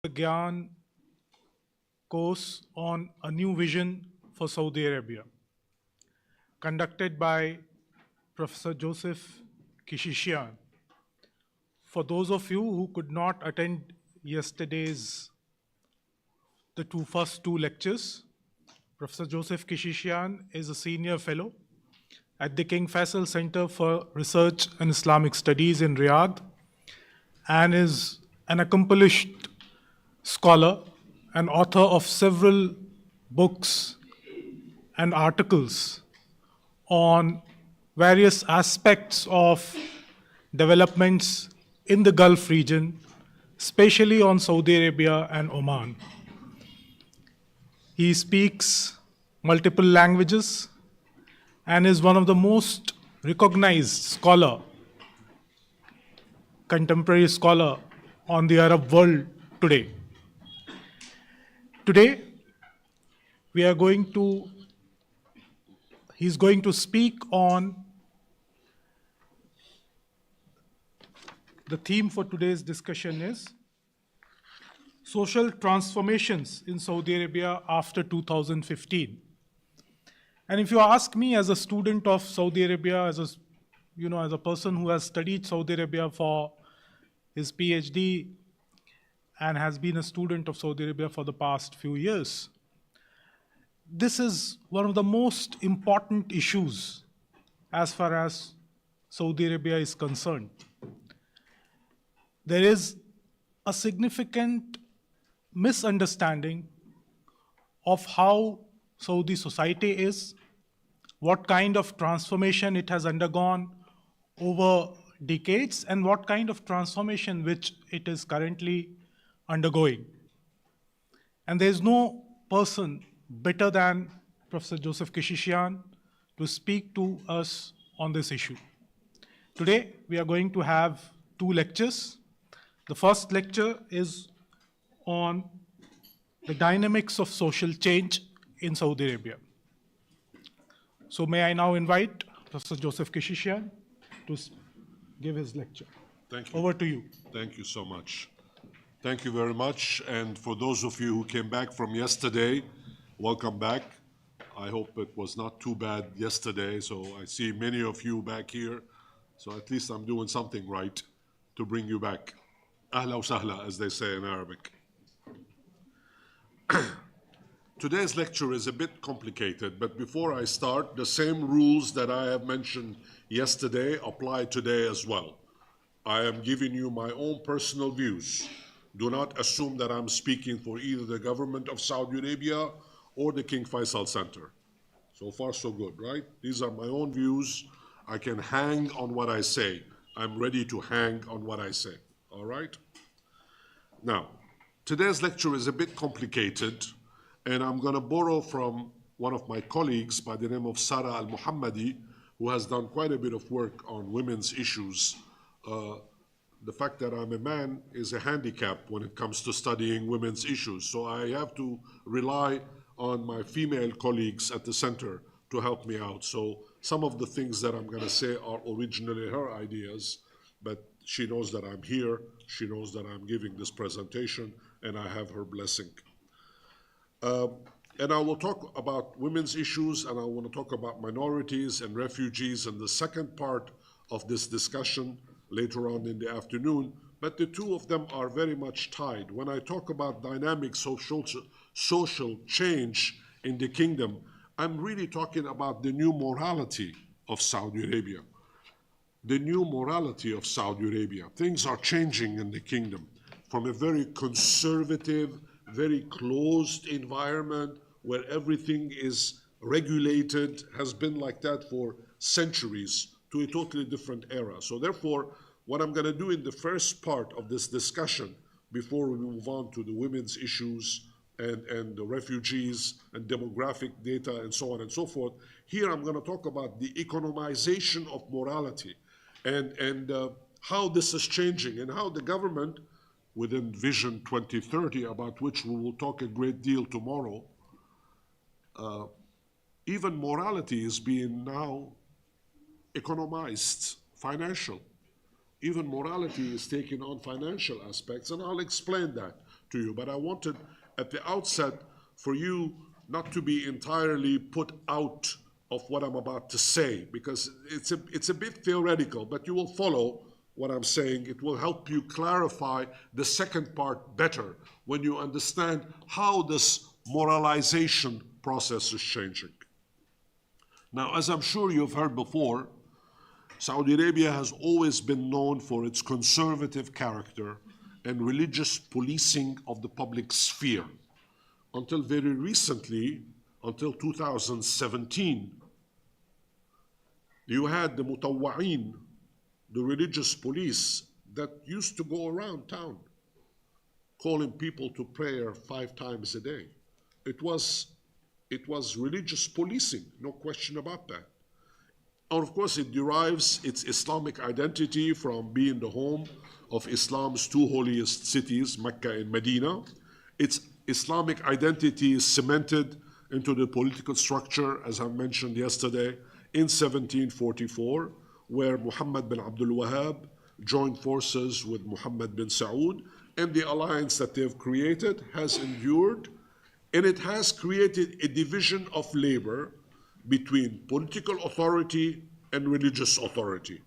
Gyan course on a new vision for Saudi Arabia, conducted by Professor Joseph Kishishian. For those of you who could not attend yesterday's the first two lectures, Professor Joseph Kishishian is a senior fellow at the King Faisal Center for Research and Islamic Studies in Riyadh and is an accomplished scholar and author of several books and articles on various aspects of developments in the Gulf region, especially on Saudi Arabia and Oman. He speaks multiple languages and is one of the most recognized contemporary scholar on the Arab world today. Today, he's going to speak on the theme for today's discussion is social transformations in Saudi Arabia after 2015. And if you ask me as a student of Saudi Arabia, as a person who has studied Saudi Arabia for his PhD and has been a student of Saudi Arabia for the past few years, this is one of the most important issues as far as Saudi Arabia is concerned. There is a significant misunderstanding of how Saudi society is, what kind of transformation it has undergone over decades, and what kind of transformation which it is currently undergoing. And there is no person better than Professor Joseph Kishishian to speak to us on this issue. Today, we are going to have two lectures. The first lecture is on the dynamics of social change in Saudi Arabia. So may I now invite Professor Joseph Kishishian to give his lecture. Thank you. Over to you. Thank you so much. Thank you very much. And for those of you who came back from yesterday, welcome back. I hope it was not too bad yesterday. So I see many of you back here. So at least I'm doing something right to bring you back. Ahla wa sahla, as they say in Arabic. Today's lecture is a bit complicated, but before I start, the same rules that I have mentioned yesterday apply today as well. I am giving you my own personal views. Do not assume that I'm speaking for either the government of Saudi Arabia or the King Faisal Center. So far, so good, right? These are my own views. I can hang on what I say. I'm ready to hang on what I say, all right? Now, today's lecture is a bit complicated, and I'm going to borrow from one of my colleagues by the name of Sara Al-Muhammadi, who has done quite a bit of work on women's issues. The fact that I'm a man is a handicap when it comes to studying women's issues, so I have to rely on my female colleagues at the center to help me out. So some of the things that I'm going to say are originally her ideas, but she knows that I'm here, she knows that I'm giving this presentation, and I have her blessing. And I will talk about women's issues, and I want to talk about minorities and refugees in the second part of this discussion later on in the afternoon, but the two of them are very much tied. When I talk about dynamic social change in the kingdom, I'm really talking about the new morality of Saudi Arabia. The new morality of Saudi Arabia. Things are changing in the kingdom from a very conservative, very closed environment where everything is regulated, has been like that for centuries, to a totally different era. So therefore, what I'm going to do in the first part of this discussion, before we move on to the women's issues and the refugees and demographic data and so on and so forth, here I'm going to talk about the economization of morality and how this is changing and how the government, within Vision 2030, about which we will talk a great deal tomorrow, even morality is being now economized, financial. Even morality is taking on financial aspects, and I'll explain that to you, but I wanted at the outset for you not to be entirely put out of what I'm about to say, because it's a bit theoretical, but you will follow what I'm saying. It will help you clarify the second part better when you understand how this moralization process is changing. Now, as I'm sure you've heard before, Saudi Arabia has always been known for its conservative character and religious policing of the public sphere. Until very recently, until 2017, you had the mutawwa'in, the religious police that used to go around town calling people to prayer 5 times a day. It was religious policing, no question about that. And of course, it derives its Islamic identity from being the home of Islam's 2 holiest cities, Mecca and Medina. Its Islamic identity is cemented into the political structure, as I mentioned yesterday, in 1744, where Muhammad bin Abdul Wahhab joined forces with Muhammad bin Saud, and the alliance that they've created has endured, and it has created a division of labor between political authority and religious authority,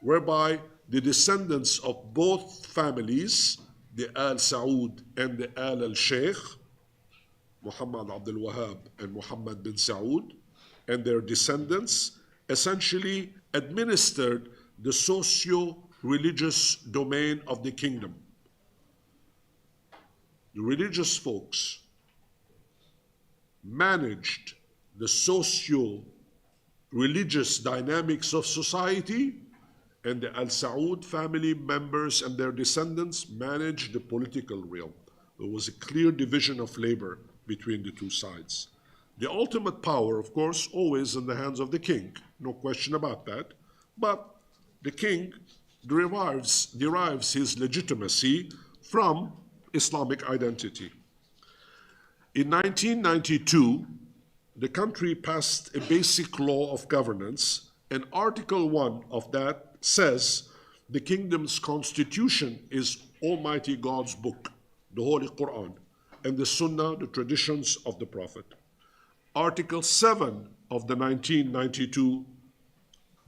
whereby the descendants of both families, the Al Saud and the Al Sheikh, Muhammad Abdul Wahhab and Muhammad bin Saud, and their descendants essentially administered the socio-religious domain of the kingdom. The religious folks managed the socio-religious dynamics of society, and the Al Saud family members and their descendants managed the political realm. There was a clear division of labor between the two sides. The ultimate power, of course, always in the hands of the king, no question about that, but the king derives his legitimacy from Islamic identity. In 1992, the country passed a basic law of governance, and Article 1 of that says the kingdom's constitution is Almighty God's book, the Holy Quran, and the Sunnah, the traditions of the Prophet. Article 7 of the 1992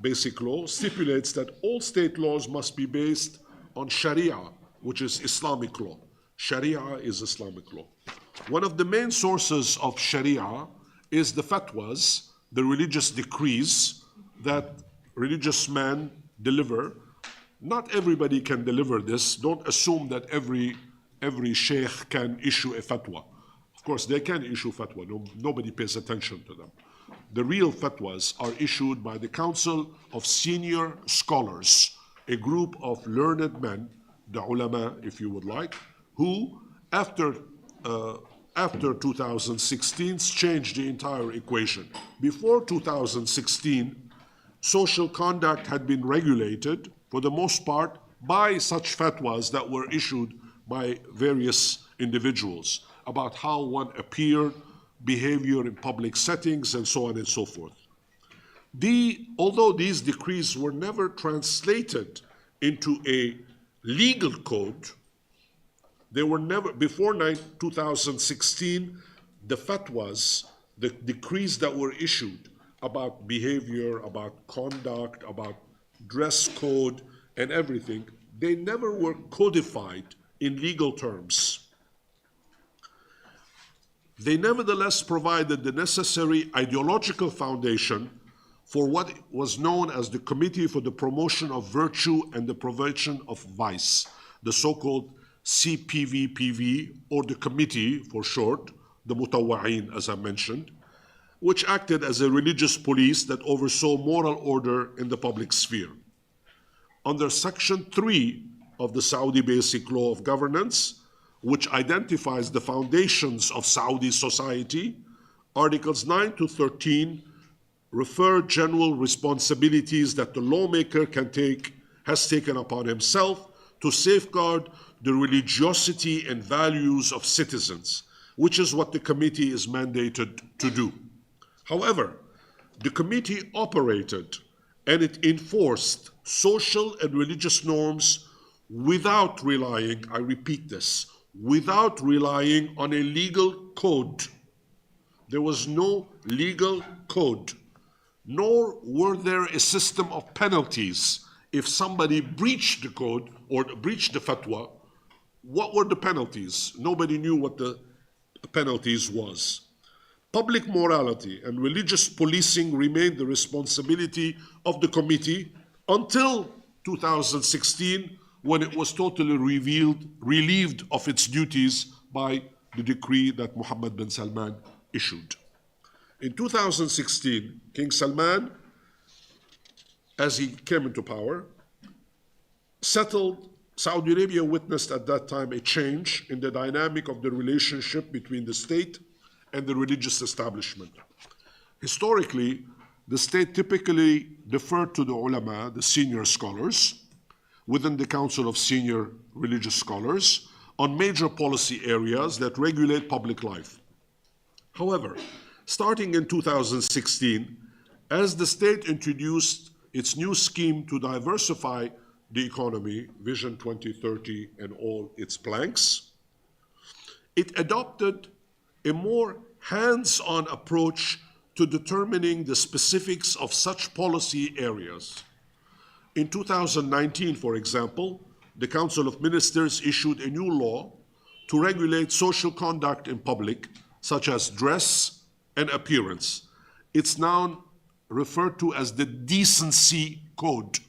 Basic Law stipulates that all state laws must be based on Sharia, which is Islamic law. Sharia is Islamic law. One of the main sources of Sharia is the fatwas, the religious decrees that religious men deliver. Not everybody can deliver this. Don't assume that every sheikh can issue a fatwa. Of course, they can issue fatwa. Nobody pays attention to them. The real fatwas are issued by the Council of Senior Scholars, a group of learned men, the ulama, if you would like, who, after 2016, changed the entire equation. Before 2016, social conduct had been regulated, for the most part, by such fatwas that were issued by various individuals about how one appeared, behavior in public settings, and so on and so forth. Although these decrees were never translated into a legal code, they were never, before 2016, the fatwas, the decrees that were issued about behavior, about conduct, about dress code, and everything, they never were codified in legal terms. They nevertheless provided the necessary ideological foundation for what was known as the Committee for the Promotion of Virtue and the Prevention of Vice, the so-called CPVPV, or the committee for short, the Mutawwa'in, as I mentioned, which acted as a religious police that oversaw moral order in the public sphere. Under Section 3 of the Saudi Basic Law of Governance, which identifies the foundations of Saudi society, Articles 9 to 13 refer general responsibilities that the lawmaker has taken upon himself to safeguard the religiosity and values of citizens, which is what the committee is mandated to do. However, the committee operated and it enforced social and religious norms without relying, I repeat this, without relying on a legal code. There was no legal code, nor were there a system of penalties. If somebody breached the code or breached the fatwa, what were the penalties? Nobody knew what the penalties was. Public morality and religious policing remained the responsibility of the committee until 2016, when it was totally relieved of its duties by the decree that Mohammed bin Salman issued. In 2016, King Salman, as he came into power, settled. Saudi Arabia witnessed at that time a change in the dynamic of the relationship between the state and the religious establishment. Historically, the state typically deferred to the ulama, the senior scholars, within the Council of Senior Religious Scholars, on major policy areas that regulate public life. However, starting in 2016, as the state introduced its new scheme to diversify the economy, Vision 2030 and all its planks, it adopted a more hands-on approach to determining the specifics of such policy areas. In 2019, for example, the Council of Ministers issued a new law to regulate social conduct in public, such as dress and appearance. It's now referred to as the Decency Code.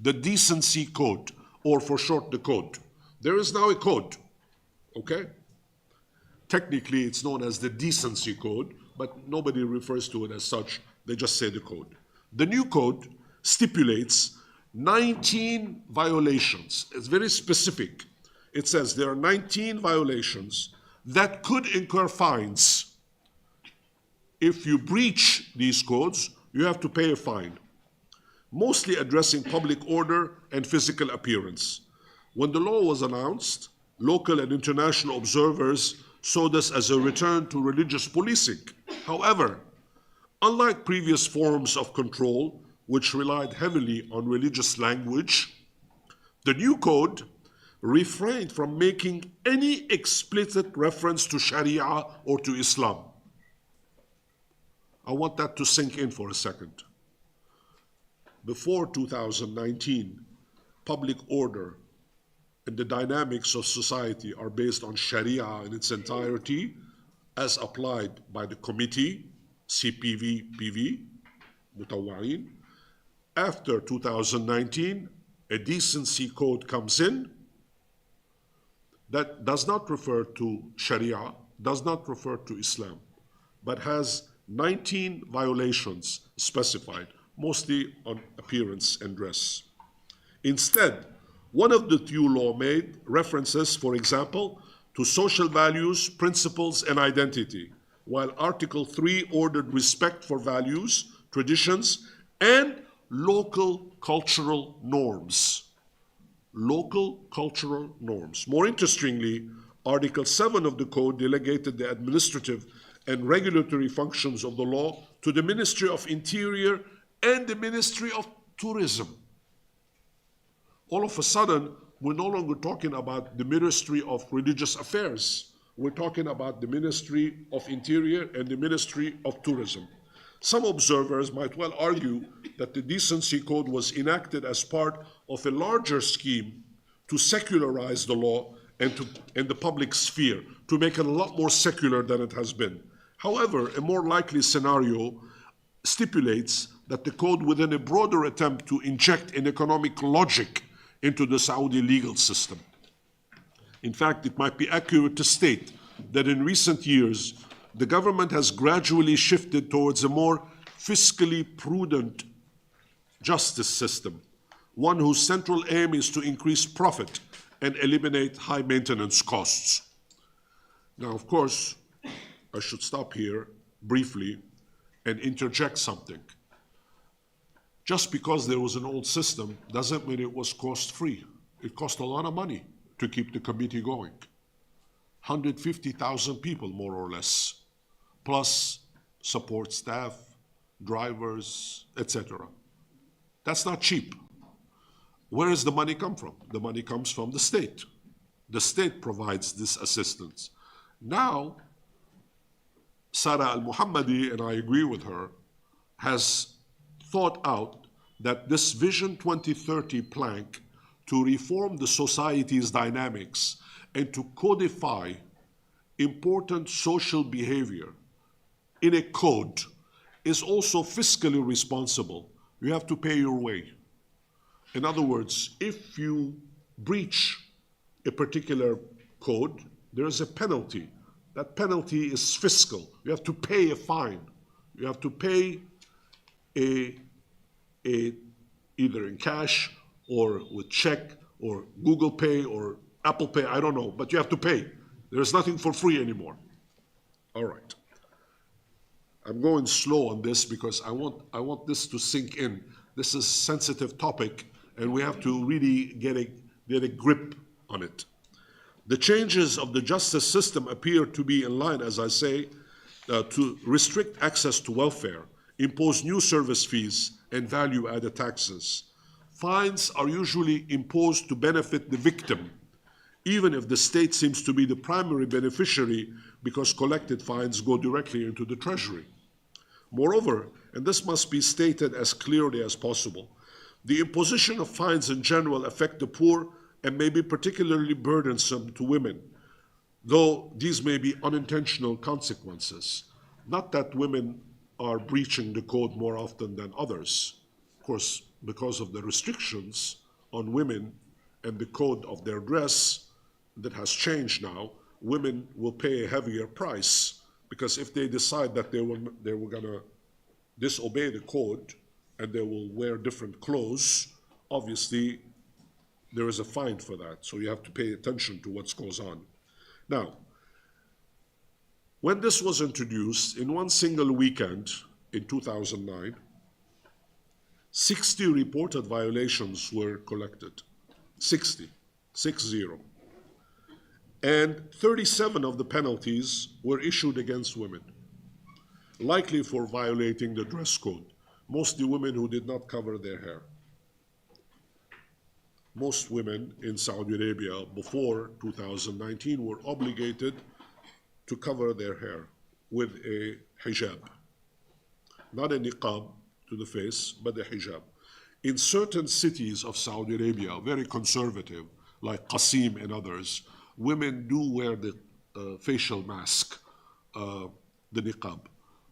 The Decency Code, or for short, the Code. There is now a code, okay? Technically, it's known as the Decency Code, but nobody refers to it as such. They just say the code. The new code stipulates 19 violations. It's very specific. It says there are 19 violations that could incur fines. If you breach these codes, you have to pay a fine, mostly addressing public order and physical appearance. When the law was announced, local and international observers saw this as a return to religious policing. However, unlike previous forms of control, which relied heavily on religious language, the new code refrained from making any explicit reference to Sharia or to Islam. I want that to sink in for a second. Before 2019, public order and the dynamics of society are based on Sharia in its entirety, as applied by the committee, CPV-PV, Mutawa'in. After 2019, a decency code comes in that does not refer to Sharia, does not refer to Islam, but has 19 violations specified, mostly on appearance and dress. Instead, one of the two law made references, for example, to social values, principles, and identity, while Article 3 ordered respect for values, traditions, and local cultural norms. Local cultural norms. More interestingly, Article 7 of the Code delegated the administrative and regulatory functions of the law to the Ministry of Interior and the Ministry of Tourism. All of a sudden, we're no longer talking about the Ministry of Religious Affairs. We're talking about the Ministry of Interior and the Ministry of Tourism. Some observers might well argue that the Decency Code was enacted as part of a larger scheme to secularize the law and the public sphere, to make it a lot more secular than it has been. However, a more likely scenario stipulates that the code, within a broader attempt to inject an economic logic into the Saudi legal system. In fact, it might be accurate to state that in recent years, the government has gradually shifted towards a more fiscally prudent justice system, one whose central aim is to increase profit and eliminate high maintenance costs. Now, of course, I should stop here briefly and interject something. Just because there was an old system doesn't mean it was cost-free. It cost a lot of money to keep the committee going. 150,000 people, more or less, plus support staff, drivers, etc. That's not cheap. Where does the money come from? The money comes from the state. The state provides this assistance. Now, Sarah Al-Muhammadi, and I agree with her, has thought out that this Vision 2030 plank to reform the society's dynamics and to codify important social behavior in a code is also fiscally responsible. You have to pay your way. In other words, if you breach a particular code, there is a penalty. That penalty is fiscal. You have to pay a fine. You have to pay either in cash or with check or Google Pay or Apple Pay, I don't know, but you have to pay. There's nothing for free anymore. All right. I'm going slow on this because I want this to sink in. This is a sensitive topic, and we have to really get a grip on it. The changes of the justice system appear to be in line, as I say, to restrict access to welfare, impose new service fees, and value-added taxes. Fines are usually imposed to benefit the victim, even if the state seems to be the primary beneficiary because collected fines go directly into the treasury. Moreover, and this must be stated as clearly as possible, the imposition of fines in general affect the poor and may be particularly burdensome to women, though these may be unintentional consequences. Not that women are breaching the code more often than others. Of course, because of the restrictions on women and the code of their dress that has changed now, women will pay a heavier price because if they decide that they were going to disobey the code and they will wear different clothes, obviously there is a fine for that. So you have to pay attention to what goes on. Now, when this was introduced, in one single weekend in 2009, 60 reported violations were collected. 60. And 37 of the penalties were issued against women, likely for violating the dress code, mostly women who did not cover their hair. Most women in Saudi Arabia before 2019 were obligated to cover their hair with a hijab. Not a niqab to the face, but a hijab. In certain cities of Saudi Arabia, very conservative, like Qasim and others, women do wear the facial mask, the niqab.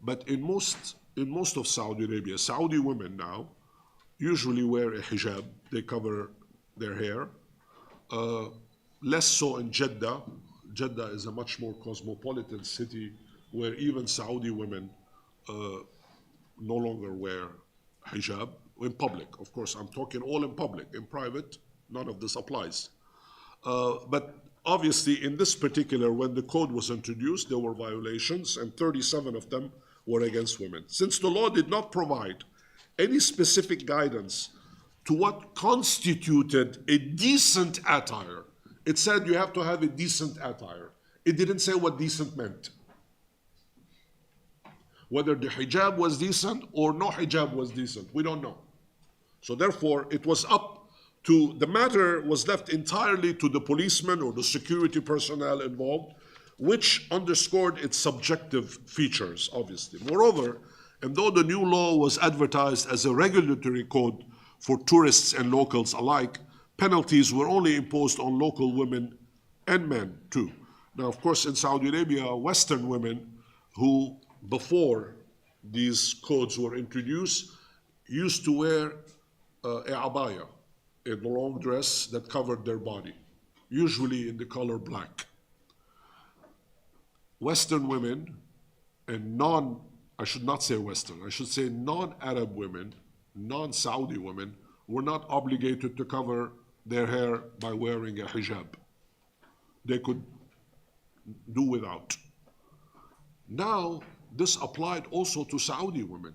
But in most of Saudi Arabia, Saudi women now usually wear a hijab. They cover their hair. Less so in Jeddah. Jeddah is a much more cosmopolitan city where even Saudi women no longer wear hijab in public. Of course, I'm talking all in public. In private, none of this applies. But obviously, in this particular, when the code was introduced, there were violations, and 37 of them were against women. Since the law did not provide any specific guidance to what constituted a decent attire, it said you have to have a decent attire. It didn't say what decent meant. Whether the hijab was decent or no hijab was decent, we don't know. So therefore, it was up to, the matter was left entirely to the policemen or the security personnel involved, which underscored its subjective features, obviously. Moreover, and though the new law was advertised as a regulatory code for tourists and locals alike, penalties were only imposed on local women and men too. Now, of course, in Saudi Arabia, Western women who, before these codes were introduced, used to wear a abaya, a long dress that covered their body, usually in the color black. Western women and I should not say Western, I should say non-Arab women, non-Saudi women, were not obligated to cover their hair by wearing a hijab. They could do without. Now, this applied also to Saudi women.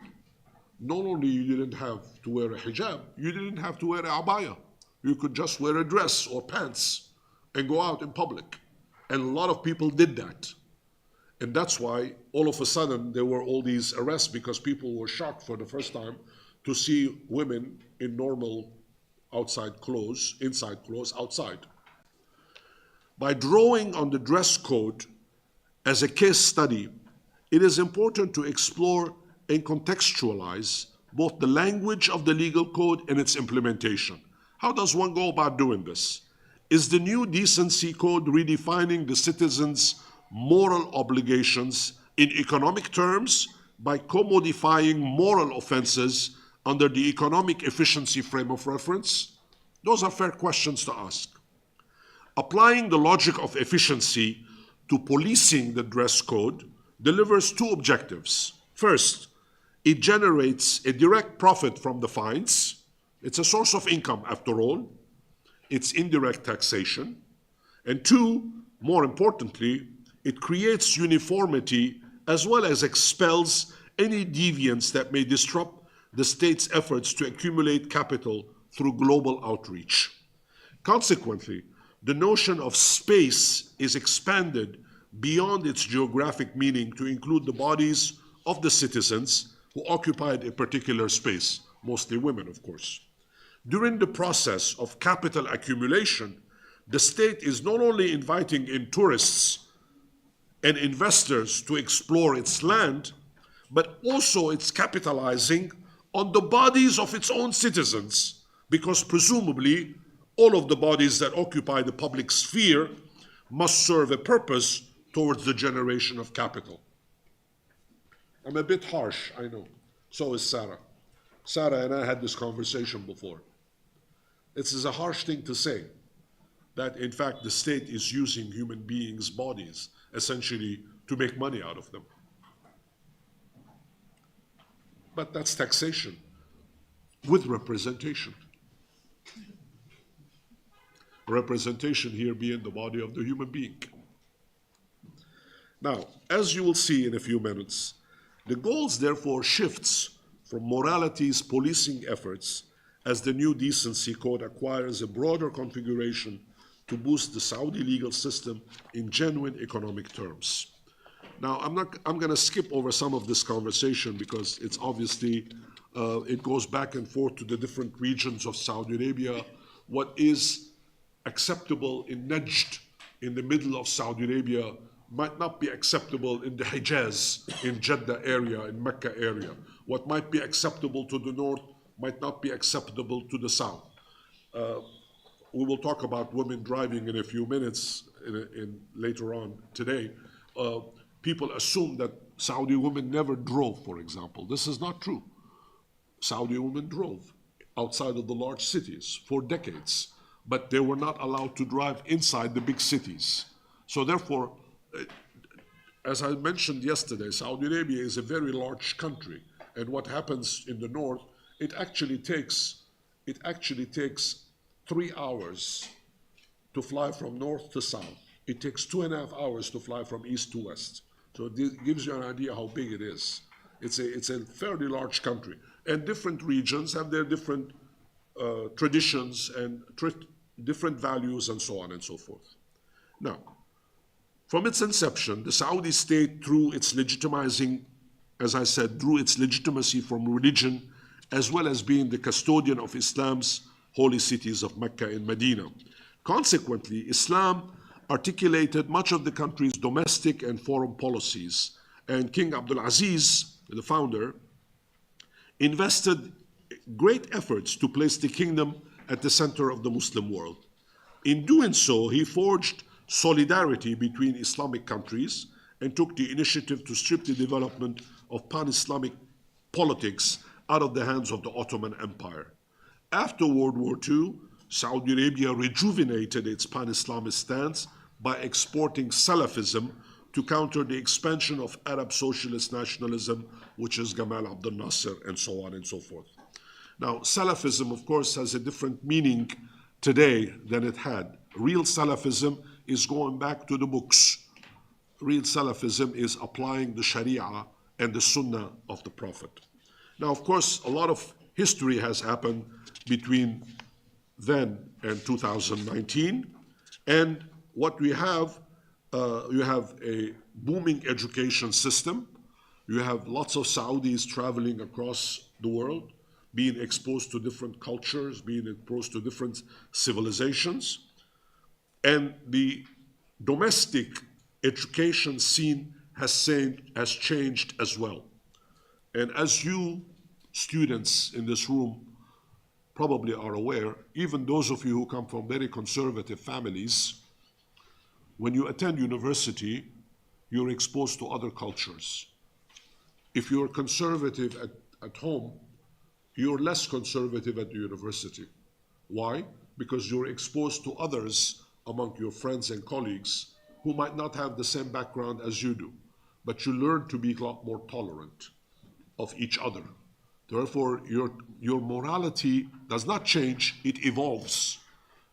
Not only you didn't have to wear a hijab, you didn't have to wear a abaya. You could just wear a dress or pants and go out in public. And a lot of people did that. And that's why all of a sudden there were all these arrests, because people were shocked for the first time to see women in normal inside clothes outside. By drawing on the dress code as a case study, it is important to explore and contextualize both the language of the legal code and its implementation. How does one go about doing this? Is the new decency code redefining the citizens' moral obligations in economic terms by commodifying moral offenses under the economic efficiency frame of reference? Those are fair questions to ask. Applying the logic of efficiency to policing the dress code delivers two objectives. First, it generates a direct profit from the fines. It's a source of income, after all. It's indirect taxation. And two, more importantly, it creates uniformity as well as expels any deviance that may disrupt the state's efforts to accumulate capital through global outreach. Consequently, the notion of space is expanded beyond its geographic meaning to include the bodies of the citizens who occupied a particular space, mostly women, of course. During the process of capital accumulation, the state is not only inviting in tourists and investors to explore its land, but also it's capitalizing on the bodies of its own citizens, because presumably all of the bodies that occupy the public sphere must serve a purpose towards the generation of capital. I'm a bit harsh, I know. So is Sarah. Sarah and I had this conversation before. This is a harsh thing to say, that in fact the state is using human beings' bodies essentially to make money out of them. But that's taxation with representation. Representation here being the body of the human being. Now, as you will see in a few minutes, the goals therefore shifts from morality's policing efforts as the new decency code acquires a broader configuration to boost the Saudi legal system in genuine economic terms. Now, I'm going to skip over some of this conversation because it's obviously, it goes back and forth to the different regions of Saudi Arabia. What is acceptable in Najd, in the middle of Saudi Arabia, might not be acceptable in the Hijaz, in Jeddah area, in Mecca area. What might be acceptable to the north might not be acceptable to the south. We will talk about women driving in a few minutes later on today. People assume that Saudi women never drove, for example. This is not true. Saudi women drove outside of the large cities for decades, but they were not allowed to drive inside the big cities. So therefore, as I mentioned yesterday, Saudi Arabia is a very large country, and what happens in the north, it actually takes 3 hours to fly from north to south. It takes 2.5 hours to fly from east to west. So it gives you an idea how big it is. It's a fairly large country, and different regions have their different traditions and different values and so on and so forth. Now, from its inception, the Saudi state, through its legitimizing, as I said, drew its legitimacy from religion, as well as being the custodian of Islam's holy cities of Mecca and Medina. Consequently, Islam articulated much of the country's domestic and foreign policies, and King Abdul Aziz, the founder, invested great efforts to place the kingdom at the center of the Muslim world. In doing so, he forged solidarity between Islamic countries and took the initiative to strip the development of pan-Islamic politics out of the hands of the Ottoman Empire. After World War II, Saudi Arabia rejuvenated its pan-Islamist stance by exporting Salafism to counter the expansion of Arab socialist nationalism, which is Gamal Abdel Nasser, and so on and so forth. Now, Salafism, of course, has a different meaning today than it had. Real Salafism is going back to the books. Real Salafism is applying the Sharia and the Sunnah of the Prophet. Now, of course, a lot of history has happened between then and 2019, and what we have, you have a booming education system. You have lots of Saudis traveling across the world, being exposed to different cultures, being exposed to different civilizations. And the domestic education scene has changed as well. And as you students in this room probably are aware, even those of you who come from very conservative families, when you attend university, you're exposed to other cultures. If you're conservative at home, you're less conservative at the university. Why? Because you're exposed to others among your friends and colleagues who might not have the same background as you do, but you learn to be a lot more tolerant of each other. Therefore, your morality does not change, it evolves.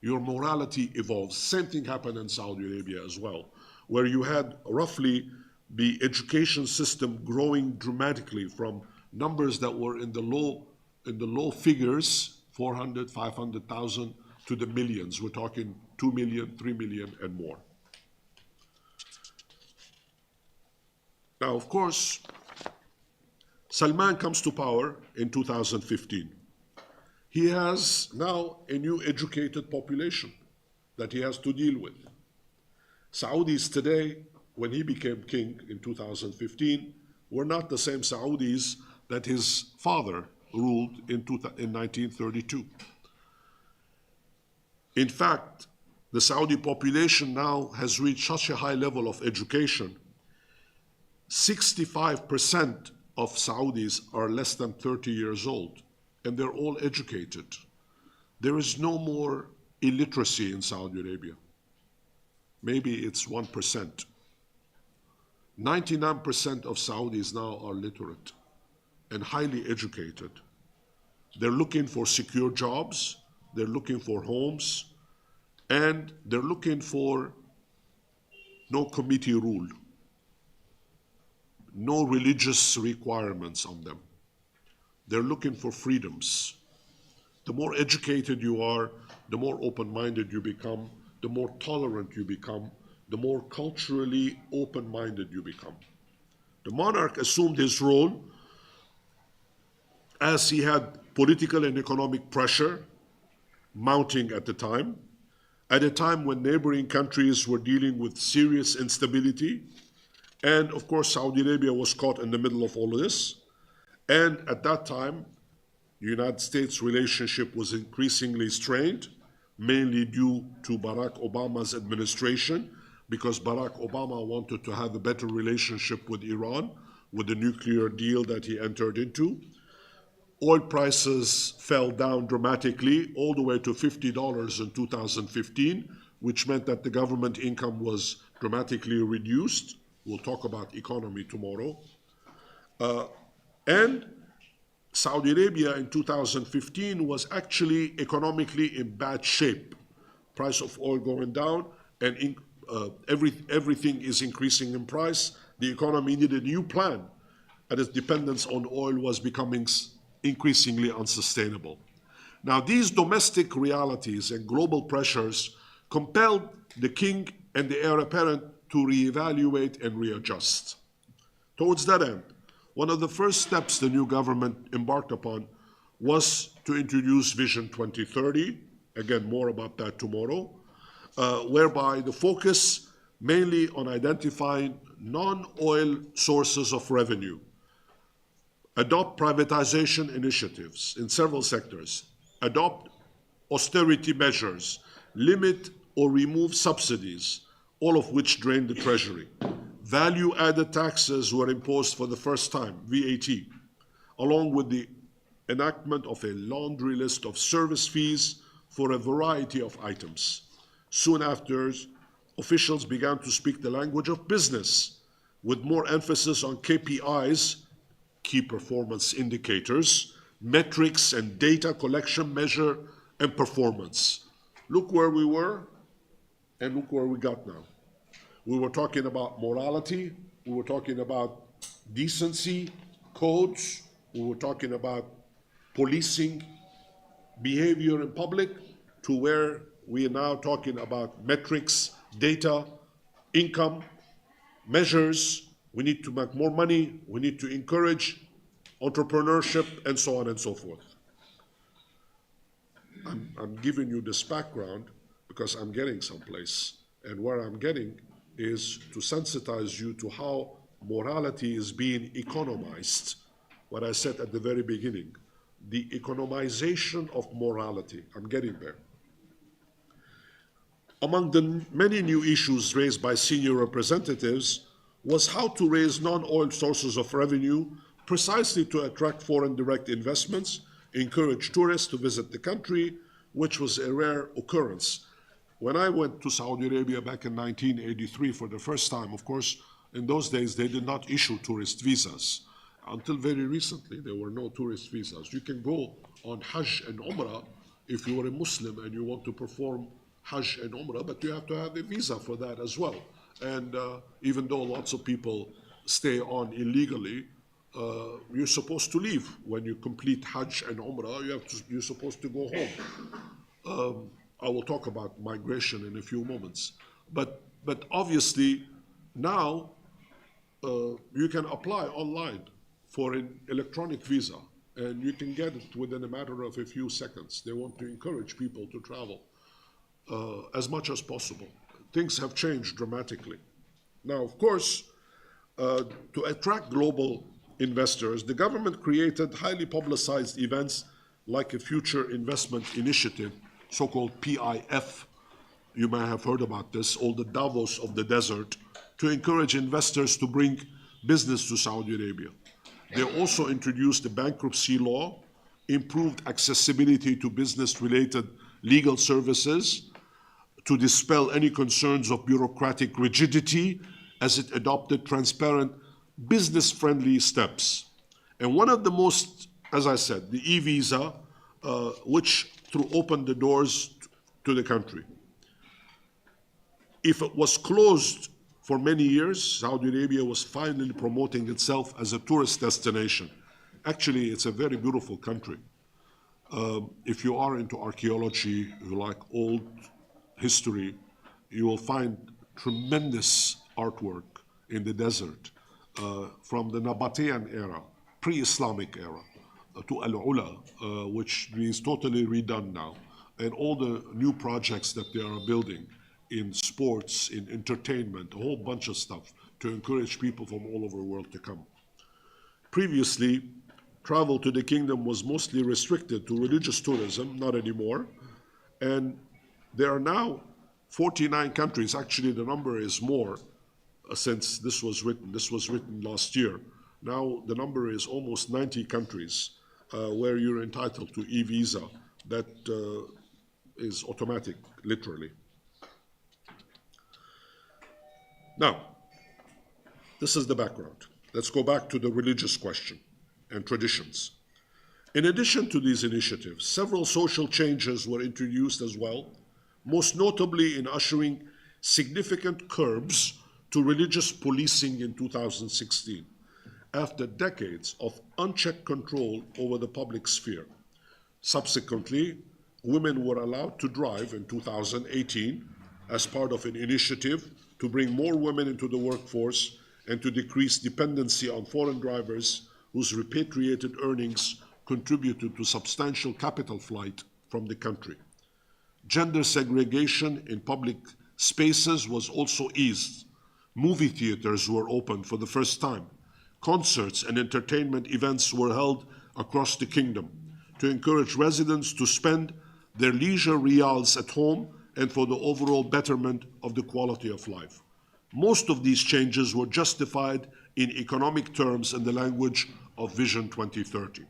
Your morality evolves. Same thing happened in Saudi Arabia as well, where you had roughly the education system growing dramatically from numbers that were in the low figures, 400, 500,000, to the millions. We're talking 2 million, 3 million, and more. Now, of course, Salman comes to power in 2015. He has now a new educated population that he has to deal with. Saudis today, when he became king in 2015, were not the same Saudis that his father ruled in 1932. In fact, the Saudi population now has reached such a high level of education. 65% of Saudis are less than 30 years old, and they're all educated. There is no more illiteracy in Saudi Arabia. Maybe it's 1%. 99% of Saudis now are literate and highly educated. They're looking for secure jobs, they're looking for homes, and they're looking for no committee rule, no religious requirements on them. They're looking for freedoms. The more educated you are, the more open-minded you become, the more tolerant you become, the more culturally open-minded you become. The monarch assumed his role as he had political and economic pressure mounting at the time, at a time when neighboring countries were dealing with serious instability. And of course, Saudi Arabia was caught in the middle of all of this. And at that time, the United States relationship was increasingly strained, mainly due to Barack Obama's administration, because Barack Obama wanted to have a better relationship with Iran, with the nuclear deal that he entered into. Oil prices fell down dramatically, all the way to $50 in 2015, which meant that the government income was dramatically reduced. We'll talk about economy tomorrow. And Saudi Arabia in 2015 was actually economically in bad shape. Price of oil going down, and everything is increasing in price. The economy needed a new plan, and its dependence on oil was becoming increasingly unsustainable. Now, these domestic realities and global pressures compelled the king and the heir apparent to reevaluate and readjust. Towards that end, one of the first steps the new government embarked upon was to introduce Vision 2030, again, more about that tomorrow, whereby the focus mainly on identifying non-oil sources of revenue, adopt privatization initiatives in several sectors, adopt austerity measures, limit or remove subsidies, all of which drain the treasury. Value-added taxes were imposed for the first time, VAT, along with the enactment of a laundry list of service fees for a variety of items. Soon after, officials began to speak the language of business, with more emphasis on KPIs, key performance indicators, metrics and data collection, measure, and performance. Look where we were, and look where we got now. We were talking about morality, we were talking about decency, codes, we were talking about policing behavior in public, to where we are now talking about metrics, data, income, measures. We need to make more money, we need to encourage entrepreneurship, and so on and so forth. I'm giving you this background because I'm getting someplace, And where I'm getting is to sensitize you to how morality is being economized. What I said at the very beginning, the economization of morality. I'm getting there. Among the many new issues raised by senior representatives was how to raise non-oil sources of revenue precisely to attract foreign direct investments, encourage tourists to visit the country, which was a rare occurrence. When I went to Saudi Arabia back in 1983 for the first time, of course, in those days they did not issue tourist visas. Until very recently, there were no tourist visas. You can go on Hajj and Umrah if you are a Muslim and you want to perform Hajj and Umrah, but you have to have a visa for that as well. And even though lots of people stay on illegally, you're supposed to leave. When you complete Hajj and Umrah, you're supposed to go home. I will talk about migration in a few moments. But obviously, now you can apply online for an electronic visa, and you can get it within a matter of a few seconds. They want to encourage people to travel as much as possible. Things have changed dramatically. Now, of course, to attract global investors, the government created highly publicized events like a Future Investment Initiative, so-called PIF. You may have heard about this, or the Davos of the desert, to encourage investors to bring business to Saudi Arabia. They also introduced the bankruptcy law, improved accessibility to business-related legal services, to dispel any concerns of bureaucratic rigidity, as it adopted transparent, business-friendly steps. And one of the most, as I said, the e-visa, which opened the doors to the country. If it was closed for many years, Saudi Arabia was finally promoting itself as a tourist destination. Actually, it's a very beautiful country. If you are into archaeology, you like old history, you will find tremendous artwork in the desert from the Nabatean era, pre-Islamic era, to Al-Ula, which is totally redone now, and all the new projects that they are building in sports, in entertainment, a whole bunch of stuff to encourage people from all over the world to come. Previously, travel to the kingdom was mostly restricted to religious tourism, not anymore, and there are now 49 countries, actually the number is more since this was written last year. Now the number is almost 90 countries where you're entitled to e-visa that is automatic, literally. Now, this is the background. Let's go back to the religious question and traditions. In addition to these initiatives, several social changes were introduced as well, most notably in ushering significant curbs to religious policing in 2016, after decades of unchecked control over the public sphere. Subsequently, women were allowed to drive in 2018 as part of an initiative to bring more women into the workforce and to decrease dependency on foreign drivers whose repatriated earnings contributed to substantial capital flight from the country. Gender segregation in public spaces was also eased. Movie theaters were opened for the first time. Concerts and entertainment events were held across the kingdom to encourage residents to spend their leisure riyals at home and for the overall betterment of the quality of life. Most of these changes were justified in economic terms in the language of Vision 2030.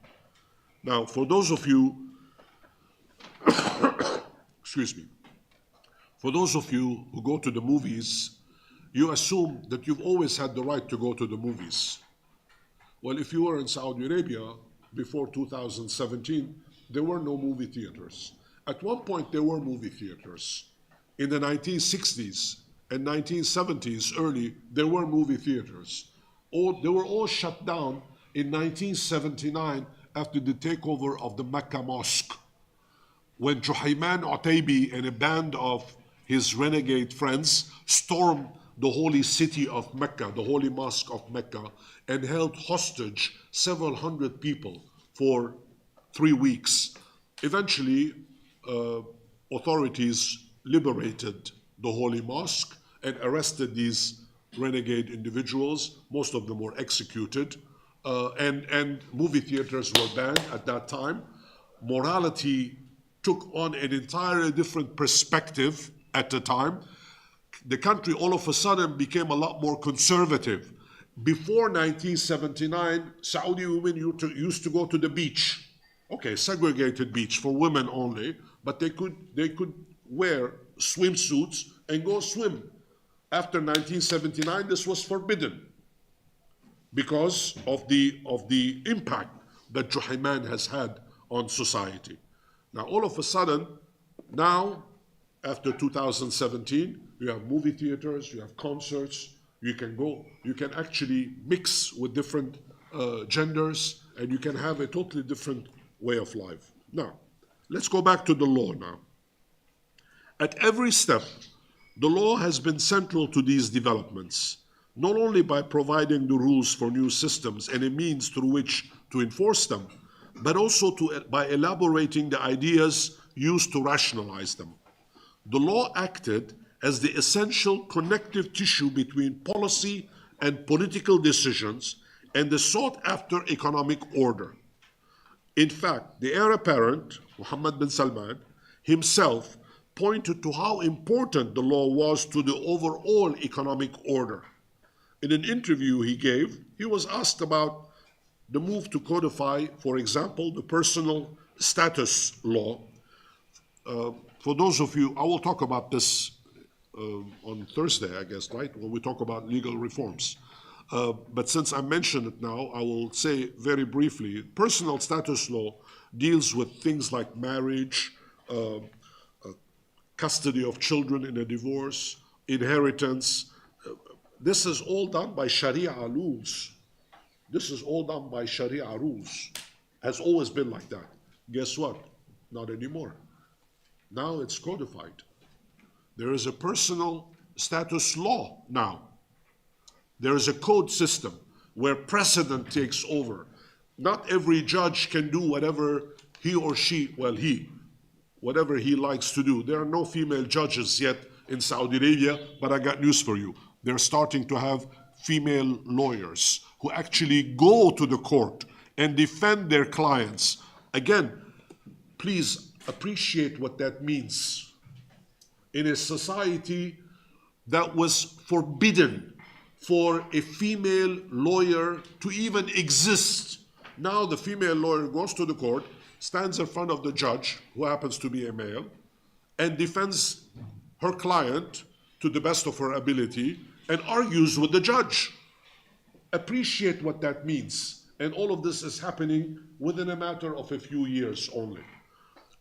Now, for those of you, excuse me, for those of you who go to the movies, you assume that you've always had the right to go to the movies. Well, if you were in Saudi Arabia before 2017, there were no movie theaters. At one point, there were movie theaters. In the 1960s and 1970s, early, there were movie theaters. They were all shut down in 1979 after the takeover of the Mecca Mosque, when Juhayman Utaybi and a band of his renegade friends stormed the holy city of Mecca, the holy mosque of Mecca, and held hostage several hundred people for 3 weeks. Eventually, authorities liberated the Holy Mosque and arrested these renegade individuals. Most of them were executed. And movie theaters were banned at that time. Morality took on an entirely different perspective at the time. The country all of a sudden became a lot more conservative. Before 1979, Saudi women used to go to the beach. Okay, segregated beach for women only, but they could wear swimsuits and go swim. After 1979, this was forbidden because of the impact that Juhayman has had on society. Now, all of a sudden, now, after 2017, you have movie theaters, you have concerts, you can actually mix with different genders, and you can have a totally different way of life. Now, let's go back to the law now. At every step, the law has been central to these developments, not only by providing the rules for new systems and a means through which to enforce them, but also by elaborating the ideas used to rationalize them. The law acted as the essential connective tissue between policy and political decisions and the sought-after economic order. In fact, the heir apparent, Mohammed bin Salman, himself pointed to how important the law was to the overall economic order. In an interview he gave, he was asked about the move to codify, for example, the personal status law. For those of you, I will talk about this on Thursday, I guess, right, when we talk about legal reforms. But since I mentioned it now, I will say very briefly, personal status law deals with things like marriage, custody of children in a divorce, inheritance. This is all done by Sharia rules. This is all done by Sharia rules. Has always been like that. Guess what? Not anymore. Now it's codified. There is a personal status law now. There is a code system where precedent takes over. Not every judge can do whatever he or she, whatever he likes to do. There are no female judges yet in Saudi Arabia, but I got news for you. They're starting to have female lawyers who actually go to the court and defend their clients. Again, please appreciate what that means. In a society that was forbidden for a female lawyer to even exist, now the female lawyer goes to the court, stands in front of the judge, who happens to be a male, and defends her client to the best of her ability and argues with the judge. Appreciate what that means. And all of this is happening within a matter of a few years only.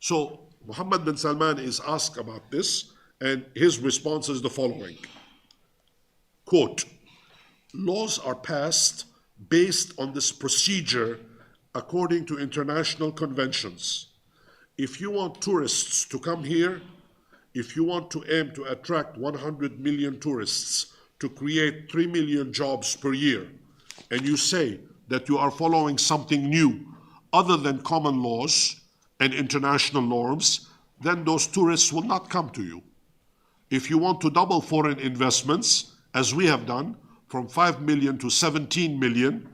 So Mohammed bin Salman is asked about this, and his response is the following. Quote, laws are passed based on this procedure according to international conventions. If you want tourists to come here, if you want to aim to attract 100 million tourists to create 3 million jobs per year, and you say that you are following something new other than common laws and international norms, then those tourists will not come to you. If you want to double foreign investments, as we have done, from 5 million to 17 million,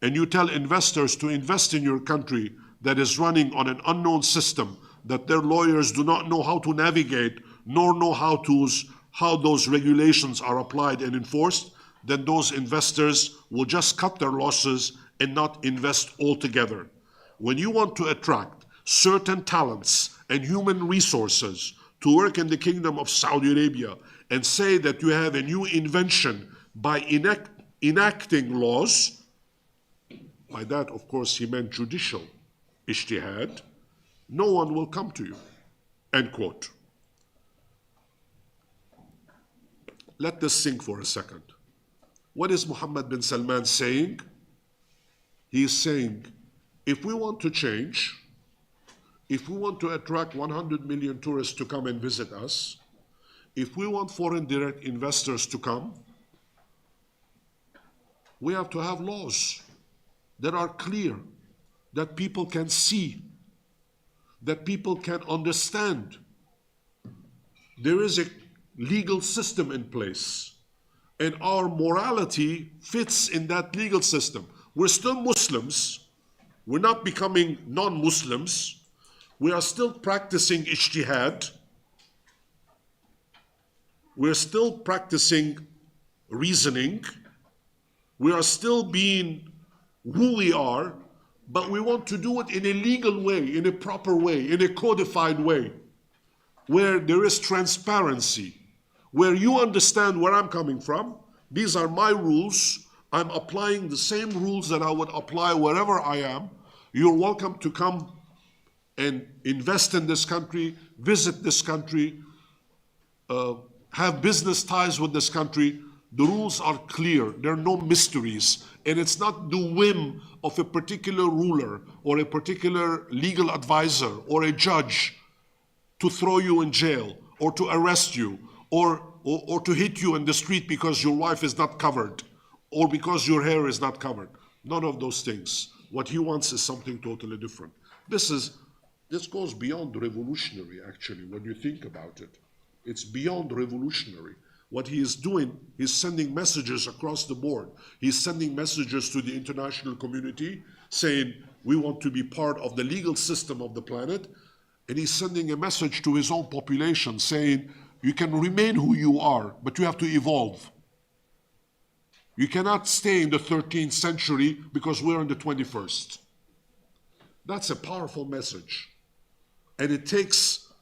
and you tell investors to invest in your country that is running on an unknown system that their lawyers do not know how to navigate, nor know how those regulations are applied and enforced, then those investors will just cut their losses and not invest altogether. When you want to attract certain talents and human resources to work in the Kingdom of Saudi Arabia and say that you have a new invention by enacting laws, by that, of course, he meant judicial ijtihad, no one will come to you, end quote. Let this sink for a second. What is Mohammed bin Salman saying? He is saying, if we want to change, if we want to attract 100 million tourists to come and visit us, if we want foreign direct investors to come, we have to have laws that are clear, that people can see, that people can understand. There is legal system in place. And our morality fits in that legal system. We're still Muslims. We're not becoming non-Muslims. We are still practicing ijtihad. We're still practicing reasoning. We are still being who we are, but we want to do it in a legal way, in a proper way, in a codified way, where there is transparency, where you understand where I'm coming from. These are my rules. I'm applying the same rules that I would apply wherever I am. You're welcome to come and invest in this country, visit this country, have business ties with this country. The rules are clear. There are no mysteries. And it's not the whim of a particular ruler or a particular legal advisor or a judge to throw you in jail or to arrest you or to hit you in the street because your wife is not covered or because your hair is not covered. None of those things. What he wants is something totally different. This goes beyond revolutionary, actually, when you think about it. It's beyond revolutionary. What he is doing, he's sending messages across the board. He's sending messages to the international community saying, we want to be part of the legal system of the planet. And he's sending a message to his own population saying, you can remain who you are, but you have to evolve. You cannot stay in the 13th century because we're in the 21st. That's a powerful message. And it takes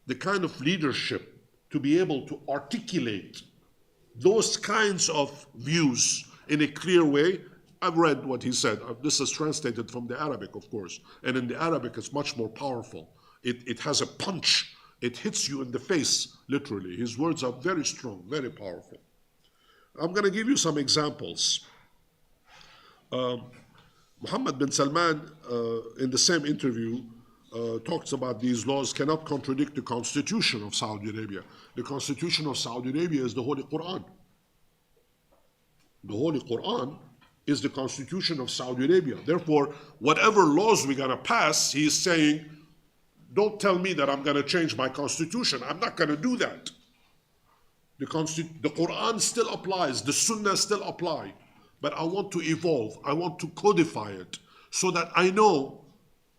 the kind of leadership to be able to articulate those kinds of views in a clear way. I've read what he said. This is translated from the Arabic, of course. And in the Arabic, it's much more powerful. It has a punch. It hits you in the face, literally. His words are very strong, very powerful. I'm going to give you some examples. Mohammed bin Salman, in the same interview, talks about these laws cannot contradict the constitution of Saudi Arabia. The constitution of Saudi Arabia is the Holy Quran. The Holy Quran is the constitution of Saudi Arabia. Therefore, whatever laws we're going to pass, he is saying, don't tell me that I'm going to change my constitution. I'm not going to do that. The Quran still applies. The Sunnah still apply. But I want to evolve. I want to codify it so that I know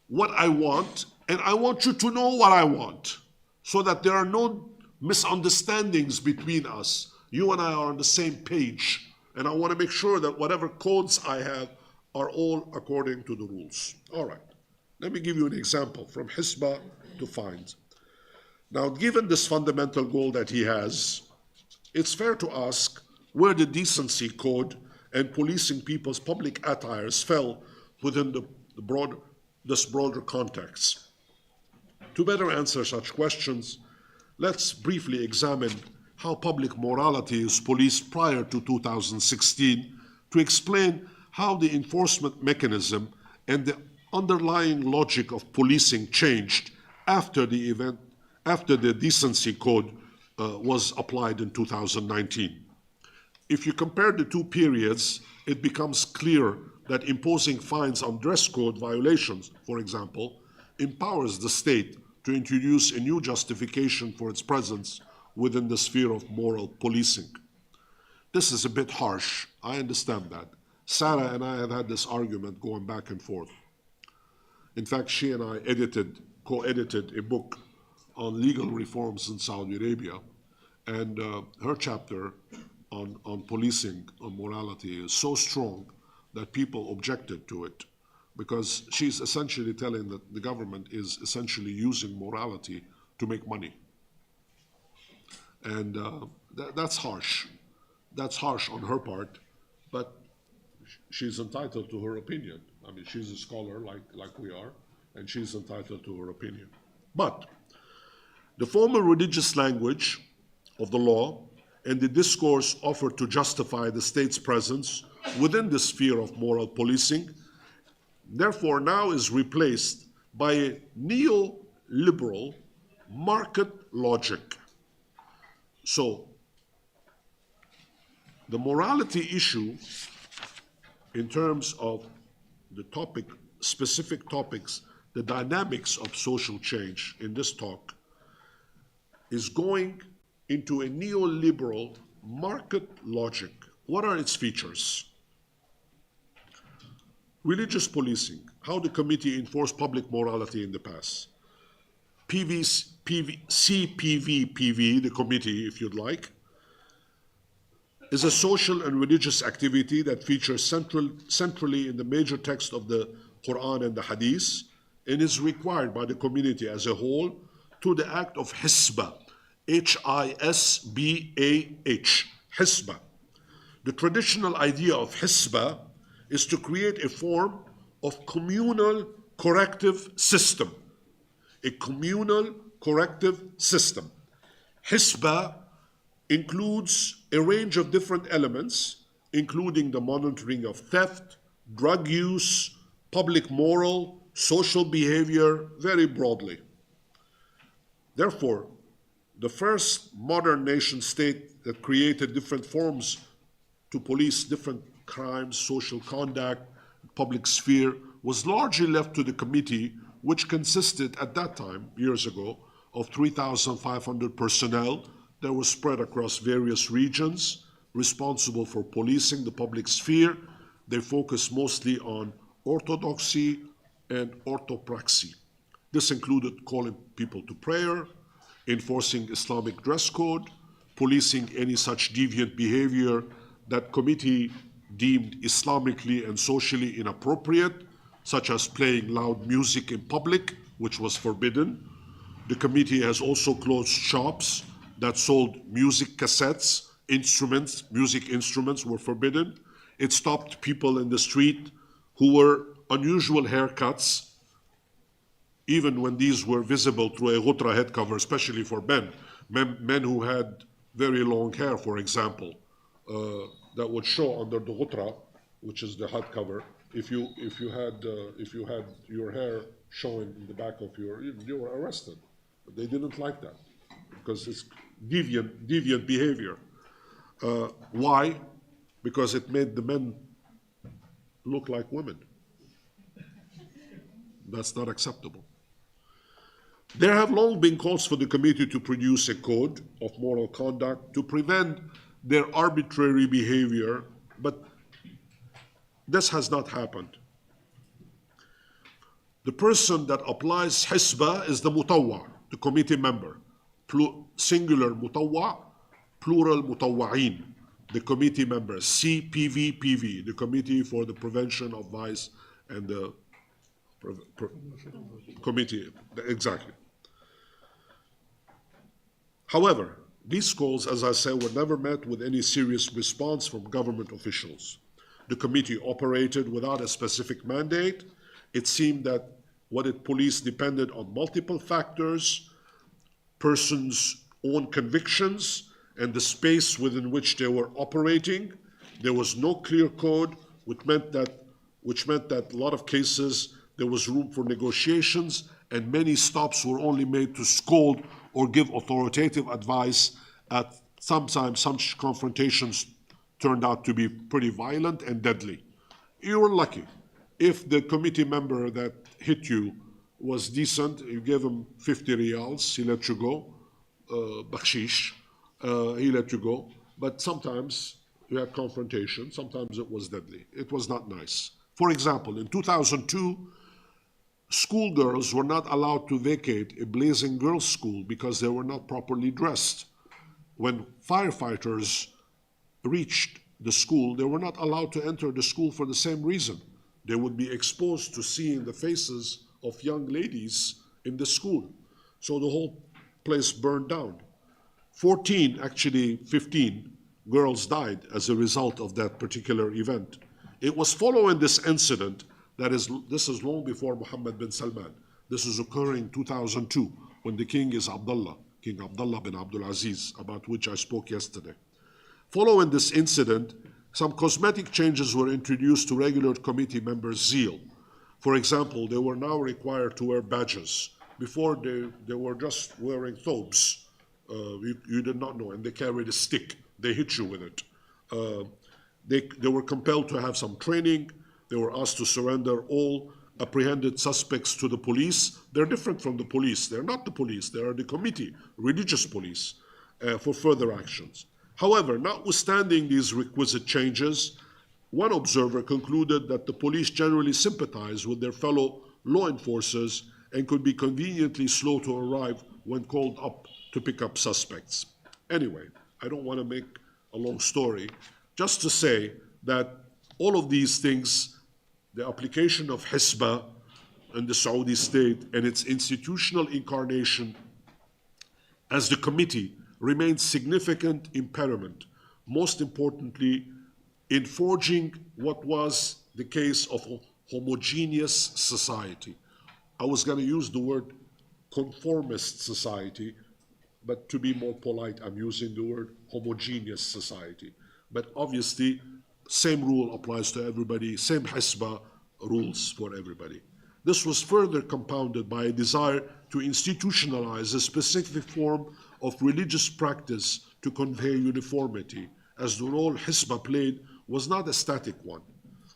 what I want, and I want you to know what I want, so that there are no misunderstandings between us. You and I are on the same page, and I want to make sure that whatever codes I have are all according to the rules. All right, let me give you an example from Hisbah to Fines. Now, given this fundamental goal that he has, it's fair to ask where the decency code and policing people's public attires fell within this broader context. To better answer such questions, let's briefly examine how public morality is policed prior to 2016 to explain how the enforcement mechanism and the underlying logic of policing changed after the decency code was applied in 2019. If you compare the two periods, it becomes clear that imposing fines on dress code violations, for example, empowers the state to introduce a new justification for its presence within the sphere of moral policing. This is a bit harsh. I understand that. Sarah and I have had this argument going back and forth. In fact, she and I co-edited a book on legal reforms in Saudi Arabia, and her chapter on policing, on morality, is so strong that people objected to it, because she's essentially telling that the government is essentially using morality to make money. And that's harsh. That's harsh on her part, but she's entitled to her opinion. I mean, she's a scholar like we are, and she's entitled to her opinion. But the formal religious language of the law and the discourse offered to justify the state's presence within the sphere of moral policing, therefore now is replaced by a neoliberal market logic. So, the morality issue in terms of the topic, specific topics, the dynamics of social change in this talk is going into a neoliberal market logic. What are its features? Religious policing, how the committee enforced public morality in the past. CPVPV, the committee, if you'd like, is a social and religious activity that features centrally in the major text of the Quran and the Hadith, and is required by the community as a whole to the act of Hisbah, Hisbah, Hisbah. The traditional idea of Hisbah is to create a form of communal corrective system. A communal corrective system. Hisbah includes a range of different elements, including the monitoring of theft, drug use, public moral, social behavior, very broadly. Therefore, the first modern nation state that created different forms to police different crimes, social conduct, public sphere, was largely left to the committee, which consisted at that time, years ago, of 3,500 personnel that were spread across various regions, responsible for policing the public sphere. They focused mostly on orthodoxy and orthopraxy. This included calling people to prayer, enforcing Islamic dress code, policing any such deviant behavior that committee deemed Islamically and socially inappropriate, such as playing loud music in public, which was forbidden. The committee has also closed shops that sold music cassettes, instruments, music instruments were forbidden. It stopped people in the street who were unusual haircuts, even when these were visible through a ghutra head cover, especially for men who had very long hair, for example, that would show under the ghutra, which is the head cover. If you had your hair showing in the back of you were arrested. But they didn't like that because it's deviant behavior. Why? Because it made the men look like women. That's not acceptable. There have long been calls for the committee to produce a code of moral conduct to prevent their arbitrary behavior, but this has not happened. The person that applies Hisbah is the mutawwa, the committee member. Singular mutawwa, plural mutawwa'in, the committee members. CPVPV, the Committee for the Prevention of Vice and the committee, exactly. However, these calls, as I said, were never met with any serious response from government officials. The committee operated without a specific mandate. It seemed that what it policed depended on multiple factors, persons' own convictions, and the space within which they were operating. There was no clear code, which meant that a lot of cases there was room for negotiations, and many stops were only made to scold or give authoritative advice. At sometimes such confrontations turned out to be pretty violent and deadly. You were lucky. If the committee member that hit you was decent, you gave him 50 riyals, he let you go, bakshish, he let you go. But sometimes you had confrontation, sometimes it was deadly. It was not nice. For example, in 2002, schoolgirls were not allowed to vacate a blazing girls' school because they were not properly dressed. When firefighters reached the school, they were not allowed to enter the school for the same reason. They would be exposed to seeing the faces of young ladies in the school. So the whole place burned down. 15 girls died as a result of that particular event. It was following this incident this is long before Mohammed bin Salman. This is occurring in 2002 when the king is Abdullah, King Abdullah bin Abdul Aziz, about which I spoke yesterday. Following this incident, some cosmetic changes were introduced to regular committee members' zeal. For example, they were now required to wear badges. Before, they were just wearing thobes. You did not know, and they carried a stick. They hit you with it. They were compelled to have some training. They were asked to surrender all apprehended suspects to the police. They're different from the police. They're not the police. They are the committee, religious police. for further actions. However, notwithstanding these requisite changes, one observer concluded that the police generally sympathize with their fellow law enforcers and could be conveniently slow to arrive when called up to pick up suspects. Anyway, I don't want to make a long story, just to say that all of these things, the application of Hisba in the Saudi state and its institutional incarnation as the committee remains significant impediment, most importantly, in forging what was the case of a homogeneous society. I was going to use the word conformist society, but to be more polite, I'm using the word homogeneous society. But obviously, same rule applies to everybody, same Hisba rules for everybody. This was further compounded by a desire to institutionalize a specific form of religious practice to convey uniformity, as the role Hisba played was not a static one.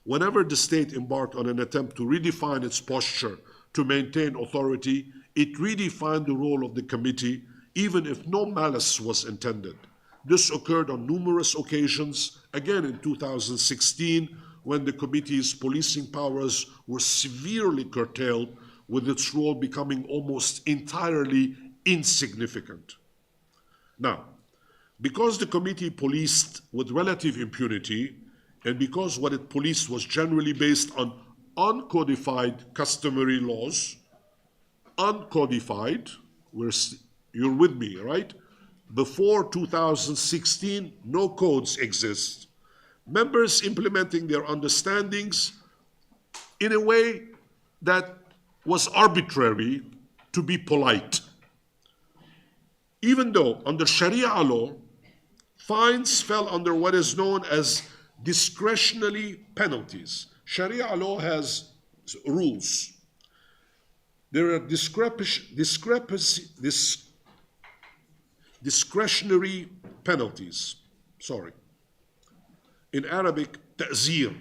Whenever the state embarked on an attempt to redefine its posture to maintain authority, it redefined the role of the committee, even if no malice was intended. This occurred on numerous occasions, again in 2016, when the committee's policing powers were severely curtailed, with its role becoming almost entirely insignificant. Now, because the committee policed with relative impunity, and because what it policed was generally based on uncodified customary laws, uncodified, you're with me, right? Before 2016, no codes exist. Members implementing their understandings in a way that was arbitrary, to be polite. Even though under Sharia law, fines fell under what is known as discretionary penalties. Sharia law has rules. There are discretionary penalties. In Arabic, ta'zir.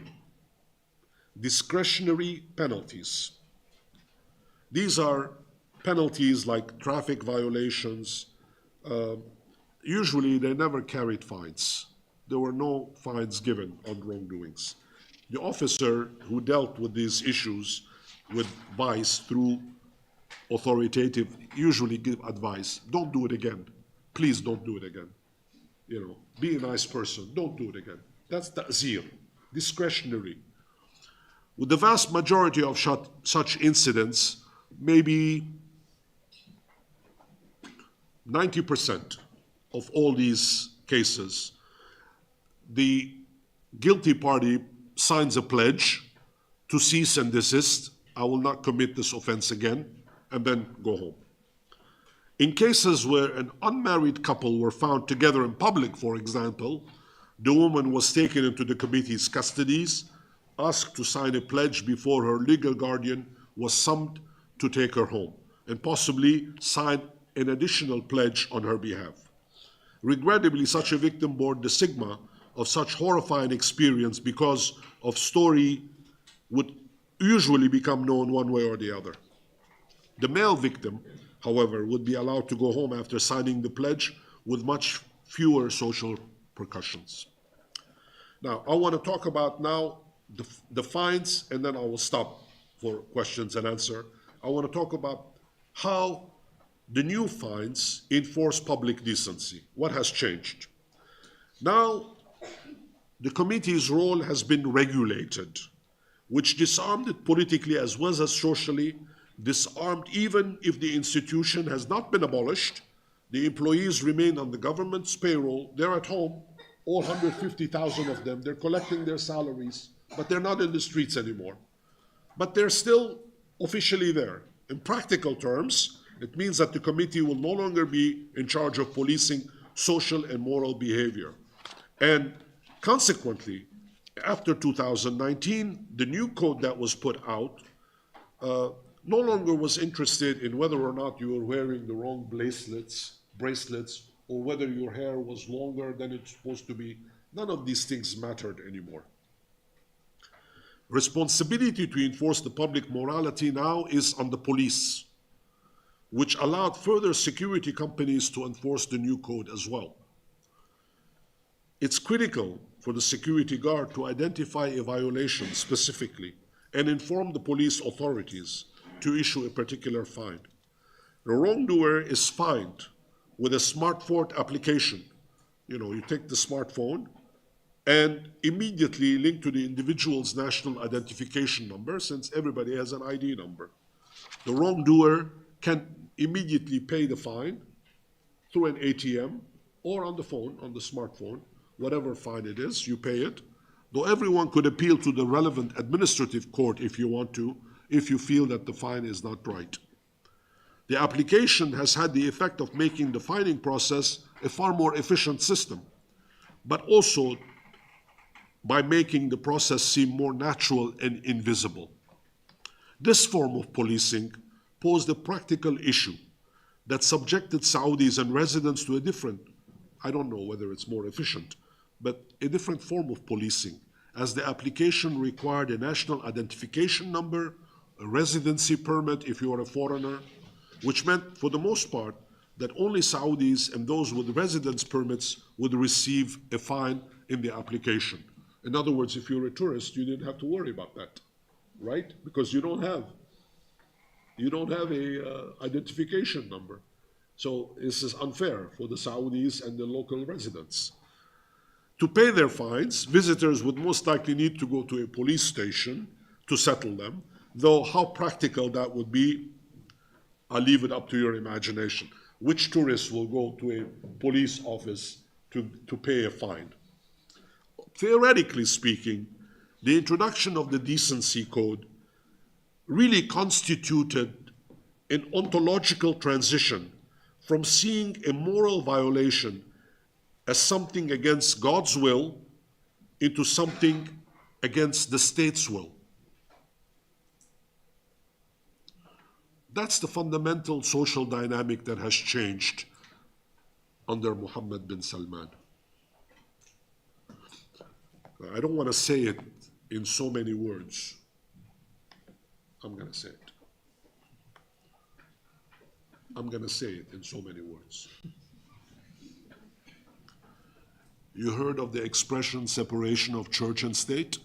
Discretionary penalties. These are penalties like traffic violations. Usually they never carried fines. There were no fines given on wrongdoings. The officer who dealt with these issues with vice through authoritative, usually give advice. Don't do it again. Please don't do it again. Be a nice person. Don't do it again. That's ta'zir, discretionary. With the vast majority of such incidents, maybe 90% of all these cases, the guilty party signs a pledge to cease and desist. I will not commit this offense again, and then go home. In cases where an unmarried couple were found together in public, for example, the woman was taken into the committee's custodies, asked to sign a pledge before her legal guardian was summoned to take her home, and possibly sign an additional pledge on her behalf. Regrettably, such a victim bore the stigma of such horrifying experience because of story would usually become known one way or the other. The male victim, however, would be allowed to go home after signing the pledge with much fewer social repercussions. Now, I want to talk about now the fines, and then I will stop for questions and answer. I want to talk about how the new fines enforce public decency. What has changed? Now, the committee's role has been regulated, which disarmed it politically as well as socially, disarmed even if the institution has not been abolished. The employees remain on the government's payroll. They're at home, all 150,000 of them. They're collecting their salaries, but they're not in the streets anymore. But they're still officially there. In practical terms, it means that the committee will no longer be in charge of policing social and moral behavior. And consequently, after 2019, the new code that was put out no longer was interested in whether or not you were wearing the wrong bracelets, or whether your hair was longer than it's supposed to be. None of these things mattered anymore. Responsibility to enforce the public morality now is on the police, which allowed further security companies to enforce the new code as well. It's critical for the security guard to identify a violation specifically and inform the police authorities to issue a particular fine. The wrongdoer is fined with a smartphone application. You take the smartphone and immediately link to the individual's national identification number, since everybody has an ID number. The wrongdoer can immediately pay the fine through an ATM or on the phone, on the smartphone, whatever fine it is, you pay it. Though everyone could appeal to the relevant administrative court if you want to, if you feel that the fine is not right. The application has had the effect of making the fining process a far more efficient system, but also by making the process seem more natural and invisible. This form of policing posed a practical issue that subjected Saudis and residents to a different, I don't know whether it's more efficient, but a different form of policing, as the application required a national identification number, a residency permit if you are a foreigner, which meant, for the most part, that only Saudis and those with residence permits would receive a fine in the application. In other words, if you're a tourist, you didn't have to worry about that, right? Because you don't have a identification number. So this is unfair for the Saudis and the local residents. To pay their fines, visitors would most likely need to go to a police station to settle them, though how practical that would be, I'll leave it up to your imagination. Which tourists will go to a police office to pay a fine? Theoretically speaking, the introduction of the decency code really constituted an ontological transition from seeing a moral violation as something against God's will into something against the state's will. That's the fundamental social dynamic that has changed under Mohammed bin Salman. I don't want to say it in so many words. I'm going to say it. I'm going to say it in so many words. You heard of the expression separation of church and state?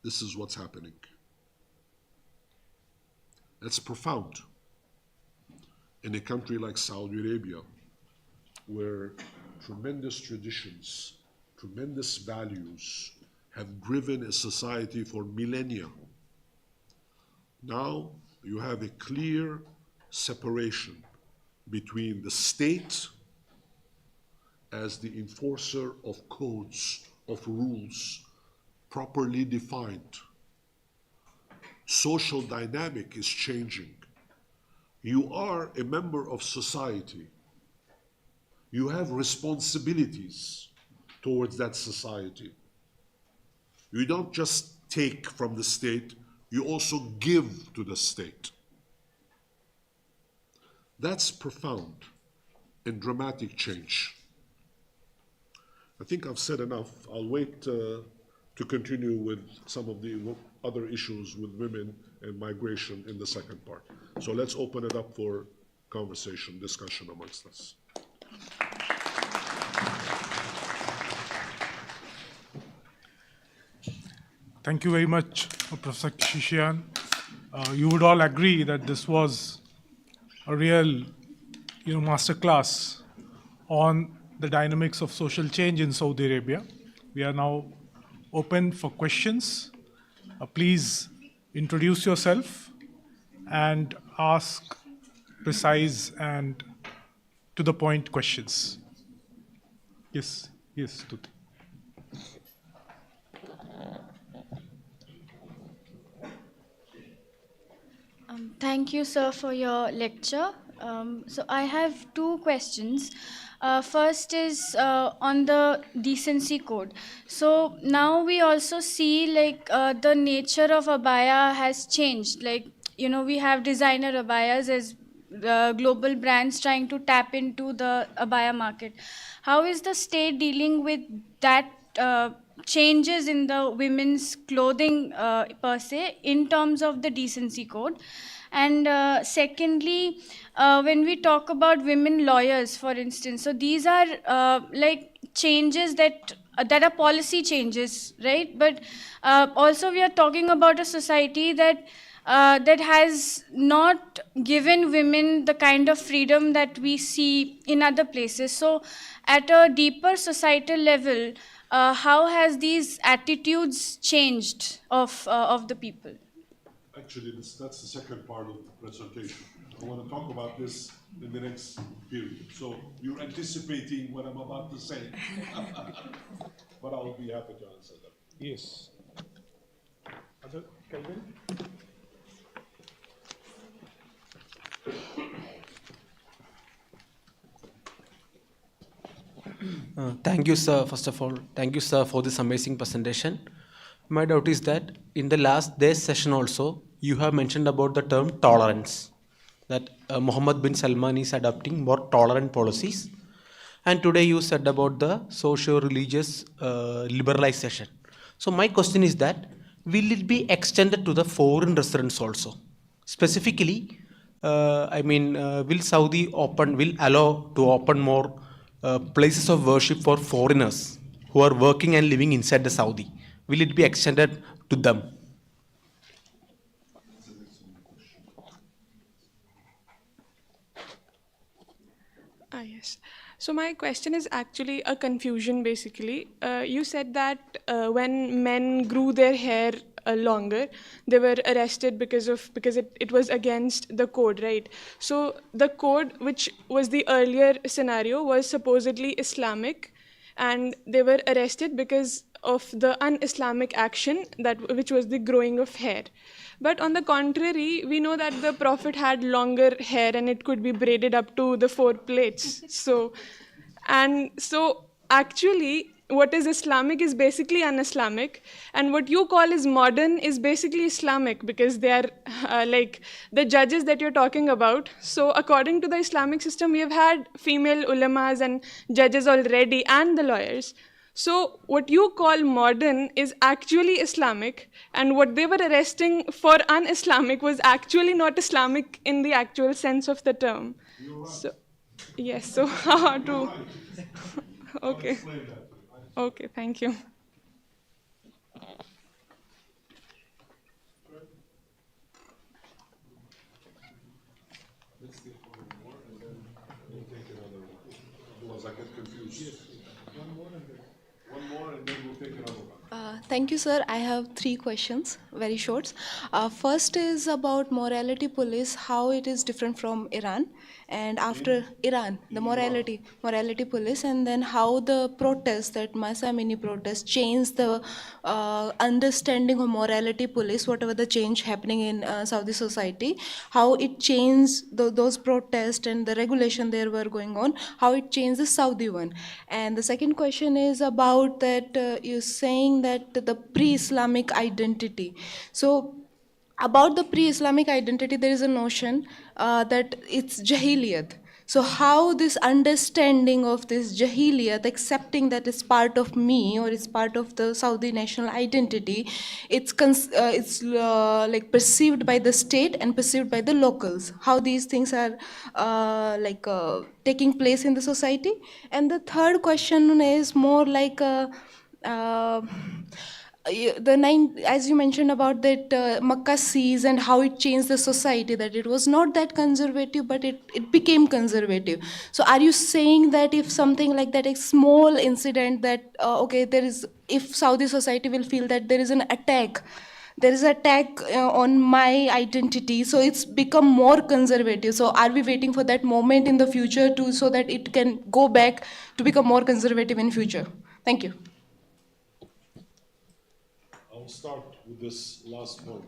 This is what's happening. That's profound. In a country like Saudi Arabia, where tremendous traditions, tremendous values have driven a society for millennia, now you have a clear separation between the state as the enforcer of codes, of rules, properly defined. Social dynamic is changing. You are a member of society. You have responsibilities towards that society. You don't just take from the state, you also give to the state. That's profound and dramatic change. I think I've said enough. I'll wait to continue with some of the other issues with women and migration in the second part. So let's open it up for conversation, discussion amongst us. Thank you very much, Professor Kishishian. You would all agree that this was a real, masterclass on the dynamics of social change in Saudi Arabia. We are now open for questions. Please introduce yourself and ask precise and to the point questions. Yes, Tuti. Thank you, sir, for your lecture. So I have two questions. First is on the decency code. So now we also see the nature of abaya has changed. We have designer abayas as global brands trying to tap into the abaya market. How is the state dealing with that changes in the women's clothing per se in terms of the decency code. And secondly, when we talk about women lawyers, for instance, so these are like changes that are policy changes, right? But also we are talking about a society that has not given women the kind of freedom that we see in other places. So, at a deeper societal level, how has these attitudes changed of the people? Actually, that's the second part of the presentation. I want to talk about this in the next period. So you're anticipating what I'm about to say, but I'll be happy to answer them. Yes. Other, Kelvin? Thank you, sir. First of all, thank you, sir, for this amazing presentation. My doubt is that in the last day's session also, you have mentioned about the term tolerance, that Mohammed bin Salman is adopting more tolerant policies. And today you said about the socio-religious liberalization. So my question is that, will it be extended to the foreign residents also? Specifically, will Saudi will allow to open more places of worship for foreigners who are working and living inside the Saudi? Will it be extended to them? Yes. So my question is actually a confusion basically. You said that when men grew their hair longer, they were arrested because it was against the code, right? So the code, which was the earlier scenario, was supposedly Islamic, and they were arrested because of the un-Islamic action which was the growing of hair. But on the contrary, we know that the Prophet had longer hair and it could be braided up to the 4 plates. So actually, what is Islamic is basically un-Islamic, and what you call is modern is basically Islamic, because they are like the judges that you're talking about. So according to the Islamic system, we have had female ulamas and judges already, and the lawyers. So what you call modern is actually Islamic, and what they were arresting for un-Islamic was actually not Islamic in the actual sense of the term. So, yes, so how to... Okay. Okay, thank you. Otherwise, I get confused. One more, and then we'll take another one. Thank you, sir. I have 3 questions, very short. First is about morality police, how it is different from Iran, and after Iran, the morality police, and then how the protest, that Masa Mini protest, changed the understanding of morality police, whatever the change happening in Saudi society, how it changed those protests and the regulation there were going on, how it changed the Saudi one. And the second question is about that you're saying that the pre-Islamic identity. So about the pre-Islamic identity, there is a notion that it's Jahiliyat. So how this understanding of this Jahiliyat, accepting that it's part of me or it's part of the Saudi national identity, it's like perceived by the state and perceived by the locals. How these things are taking place in the society. And the third question is more like uh, as you mentioned about that Makkah siege and how it changed the society, that it was not that conservative, but it became conservative. So are you saying that if something like that, a small incident that, okay, if Saudi society will feel that there is an attack, there is an attack on my identity, so it's become more conservative. So are we waiting for that moment in the future so that it can go back to become more conservative in future? Thank you. I'll start with this last point.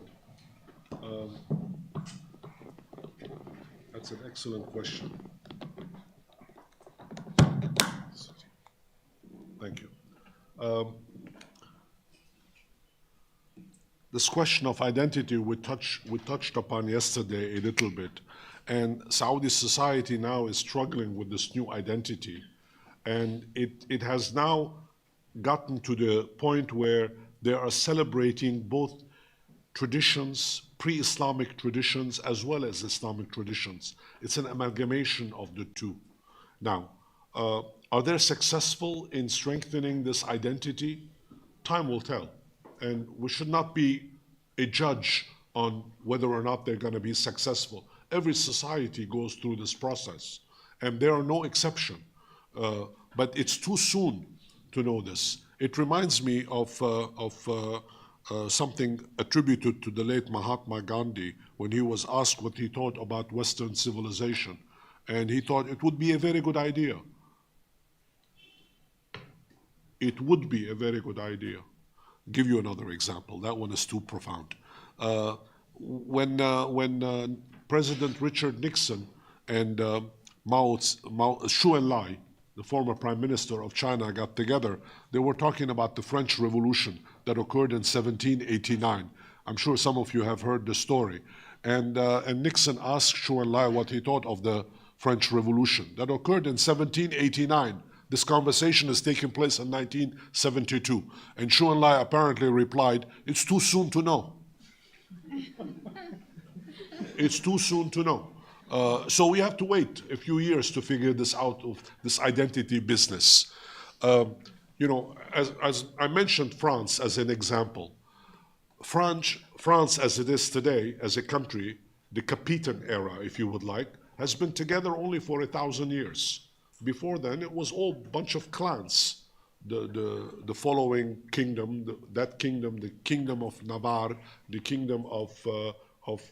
That's an excellent question. Thank you. This question of identity we touched upon yesterday a little bit, and Saudi society now is struggling with this new identity, and it has now gotten to the point where they are celebrating both traditions, pre-Islamic traditions, as well as Islamic traditions. It's an amalgamation of the two. Now, are they successful in strengthening this identity? Time will tell. And we should not be a judge on whether or not they're going to be successful. Every society goes through this process, and there are no exception. But it's too soon to know this. It reminds me of something attributed to the late Mahatma Gandhi when he was asked what he thought about Western civilization. And he thought it would be a very good idea. It would be a very good idea. Give you another example. That one is too profound. When President Richard Nixon and Xu Enlai, the former prime minister of China, got together, they were talking about the French Revolution that occurred in 1789. I'm sure some of you have heard the story. And Nixon asked Xu Enlai what he thought of the French Revolution that occurred in 1789. This conversation is taking place in 1972. And Xu Enlai apparently replied, "It's too soon to know." It's too soon to know. So we have to wait a few years to figure this out, of this identity business. You know, as I mentioned France as an example. France as it is today, as a country, the Capitan era, if you would like, has been together only for 1,000 years. Before then, it was all a bunch of clans. The following kingdom, the kingdom of Navarre, the kingdom of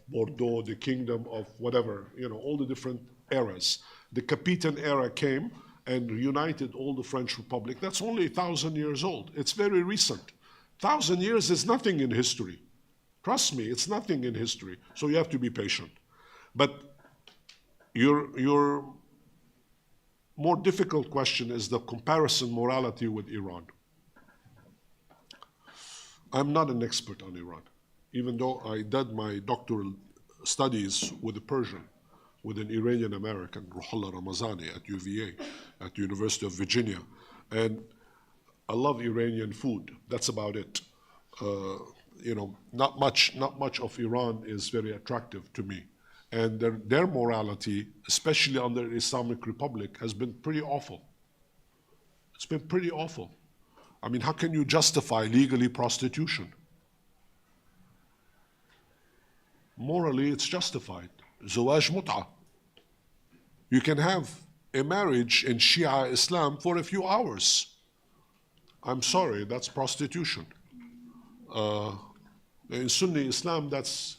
Bordeaux, the kingdom of whatever, you know, all the different eras. The Capitan era came and united all the French Republic. That's only 1,000 years old. It's very recent. 1,000 years is nothing in history. Trust me, it's nothing in history. So you have to be patient. But your more difficult question is the comparison morality with Iran. I'm not an expert on Iran, even though I did my doctoral studies with a Persian, with an Iranian American, Ruhollah Ramazani at UVA, at the University of Virginia. And I love Iranian food. That's about it. You know, not much of Iran is very attractive to me. And their morality, especially under the Islamic Republic, has been pretty awful. It's been pretty awful. I mean, how can you justify legally prostitution? Morally, it's justified. Zawaj mut'a. You can have a marriage in Shia Islam for a few hours. I'm sorry, that's prostitution. In Sunni Islam, that's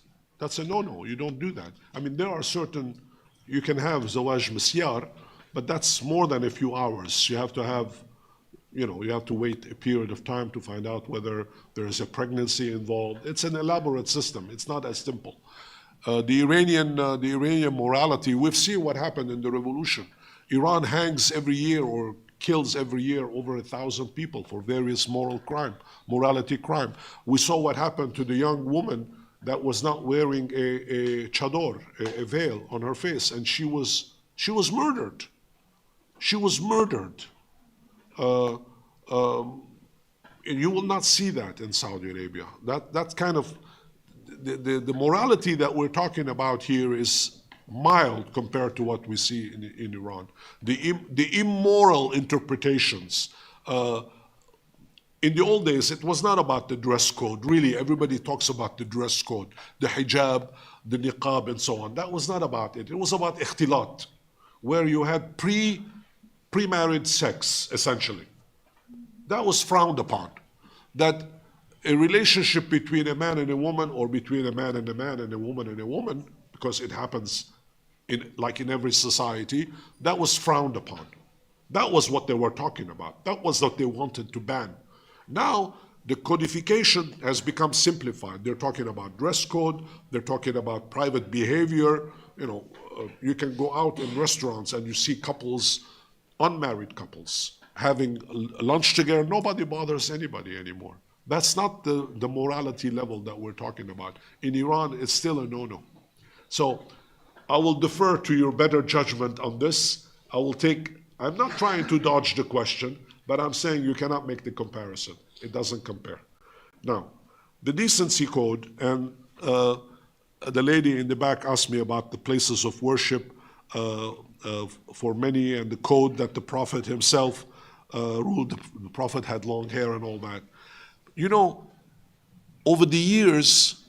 a no-no. You don't do that. I mean, there are certain, you can have zawaj misyar, but that's more than a few hours. You have to have, you know, you have to wait a period of time to find out whether there is a pregnancy involved. It's an elaborate system. It's not as simple. The Iranian morality, we've seen what happened in the revolution. Iran hangs every year or kills every year over 1,000 people for various morality crime. We saw what happened to the young woman that was not wearing a chador, a veil on her face, and she was murdered. She was murdered. And you will not see that in Saudi Arabia. That's kind of the morality that we're talking about here is mild compared to what we see in Iran. The immoral interpretations. In the old days, it was not about the dress code. Really, everybody talks about the dress code, the hijab, the niqab, and so on. That was not about it. It was about ikhtilat, where you had pre-married sex, essentially. That was frowned upon. That a relationship between a man and a woman, or between a man and a man and a woman and a woman, because it happens like in every society, that was frowned upon. That was what they were talking about. That was what they wanted to ban. Now, the codification has become simplified. They're talking about dress code. They're talking about private behavior. You know, you can go out in restaurants and you see couples, unmarried couples, having lunch together. Nobody bothers anybody anymore. That's not the morality level that we're talking about. In Iran, it's still a no-no. So I will defer to your better judgment on this. I'm not trying to dodge the question, But I'm saying you cannot make the comparison. It doesn't compare. Now, the decency code, and the lady in the back asked me about the places of worship for many and the code that the Prophet himself ruled. The Prophet had long hair and all that. You know, over the years,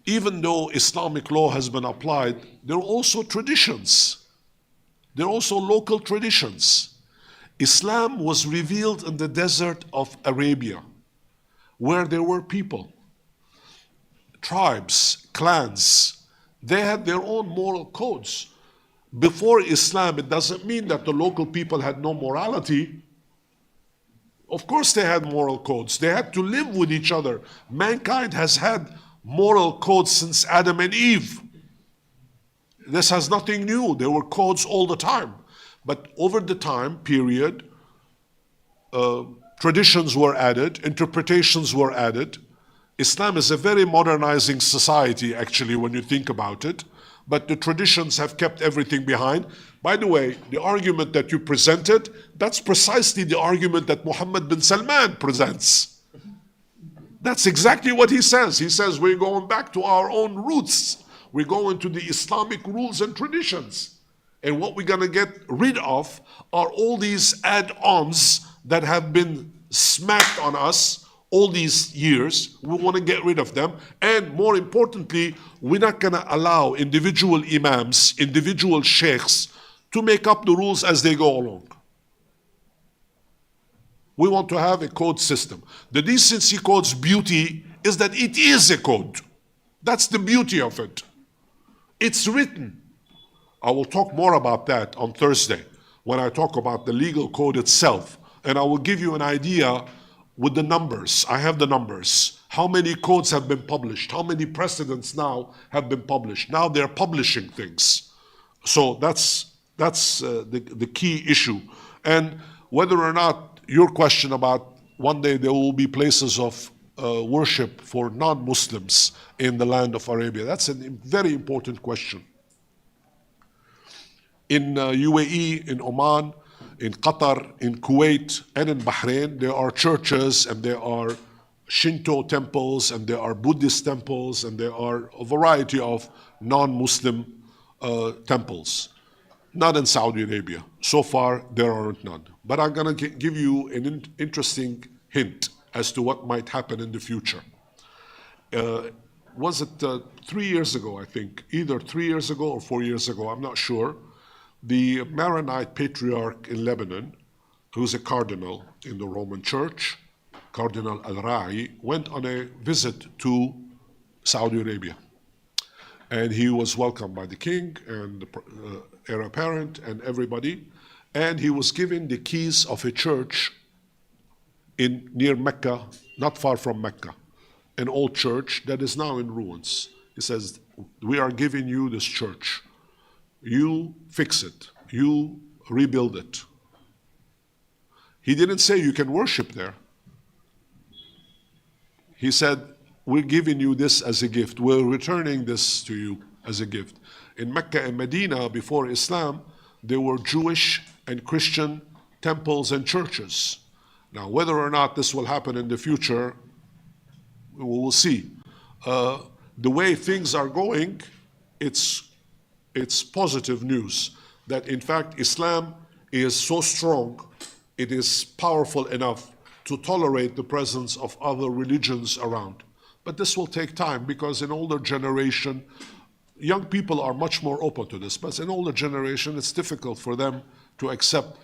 even though Islamic law has been applied, there are also traditions. There are also local traditions. Islam was revealed in the desert of Arabia, where there were people, tribes, clans. They had their own moral codes. Before Islam, it doesn't mean that the local people had no morality. Of course they had moral codes. They had to live with each other. Mankind has had moral codes since Adam and Eve. This has nothing new. There were codes all the time. But over the time period, traditions were added, interpretations were added. Islam is a very modernizing society, actually, when you think about it. But the traditions have kept everything behind. By the way, the argument that you presented, that's precisely the argument that Mohammed bin Salman presents. That's exactly what he says. He says we're going back to our own roots. We're going to the Islamic rules and traditions. And what we're going to get rid of are all these add-ons that have been smacked on us all these years. We want to get rid of them. And more importantly, we're not going to allow individual imams, individual sheikhs to make up the rules as they go along. We want to have a code system. The decency code's beauty is that it is a code. That's the beauty of it. It's written. I will talk more about that on Thursday when I talk about the legal code itself. And I will give you an idea with the numbers. I have the numbers. How many codes have been published? How many precedents now have been published? Now they're publishing things. So that's the key issue. And whether or not your question about one day there will be places of worship for non-Muslims in the land of Arabia, that's a very important question. In UAE, in Oman, in Qatar, in Kuwait, and in Bahrain, there are churches and there are Shinto temples and there are Buddhist temples and there are a variety of non-Muslim temples. Not in Saudi Arabia. So far, there aren't none. But I'm going to give you an interesting hint as to what might happen in the future. Was it 3 years ago, I think, either 3 years ago or 4 years ago, I'm not sure, the Maronite patriarch in Lebanon, who's a cardinal in the Roman Church, Cardinal L03, went on a visit to Saudi Arabia. And he was welcomed by the king and the heir apparent and everybody. And he was given the keys of a church near Mecca, not far from Mecca, an old church that is now in ruins. He says, we are giving you this church. You fix it. You rebuild it. He didn't say you can worship there. He said, we're giving you this as a gift. We're returning this to you as a gift. In Mecca and Medina, before Islam, there were Jewish and Christian temples and churches. Now, whether or not this will happen in the future, we will see. The way things are going, it's positive news that in fact Islam is so strong, it is powerful enough to tolerate the presence of other religions around. But this will take time because in older generation, young people are much more open to this, but in older generation it's difficult for them to accept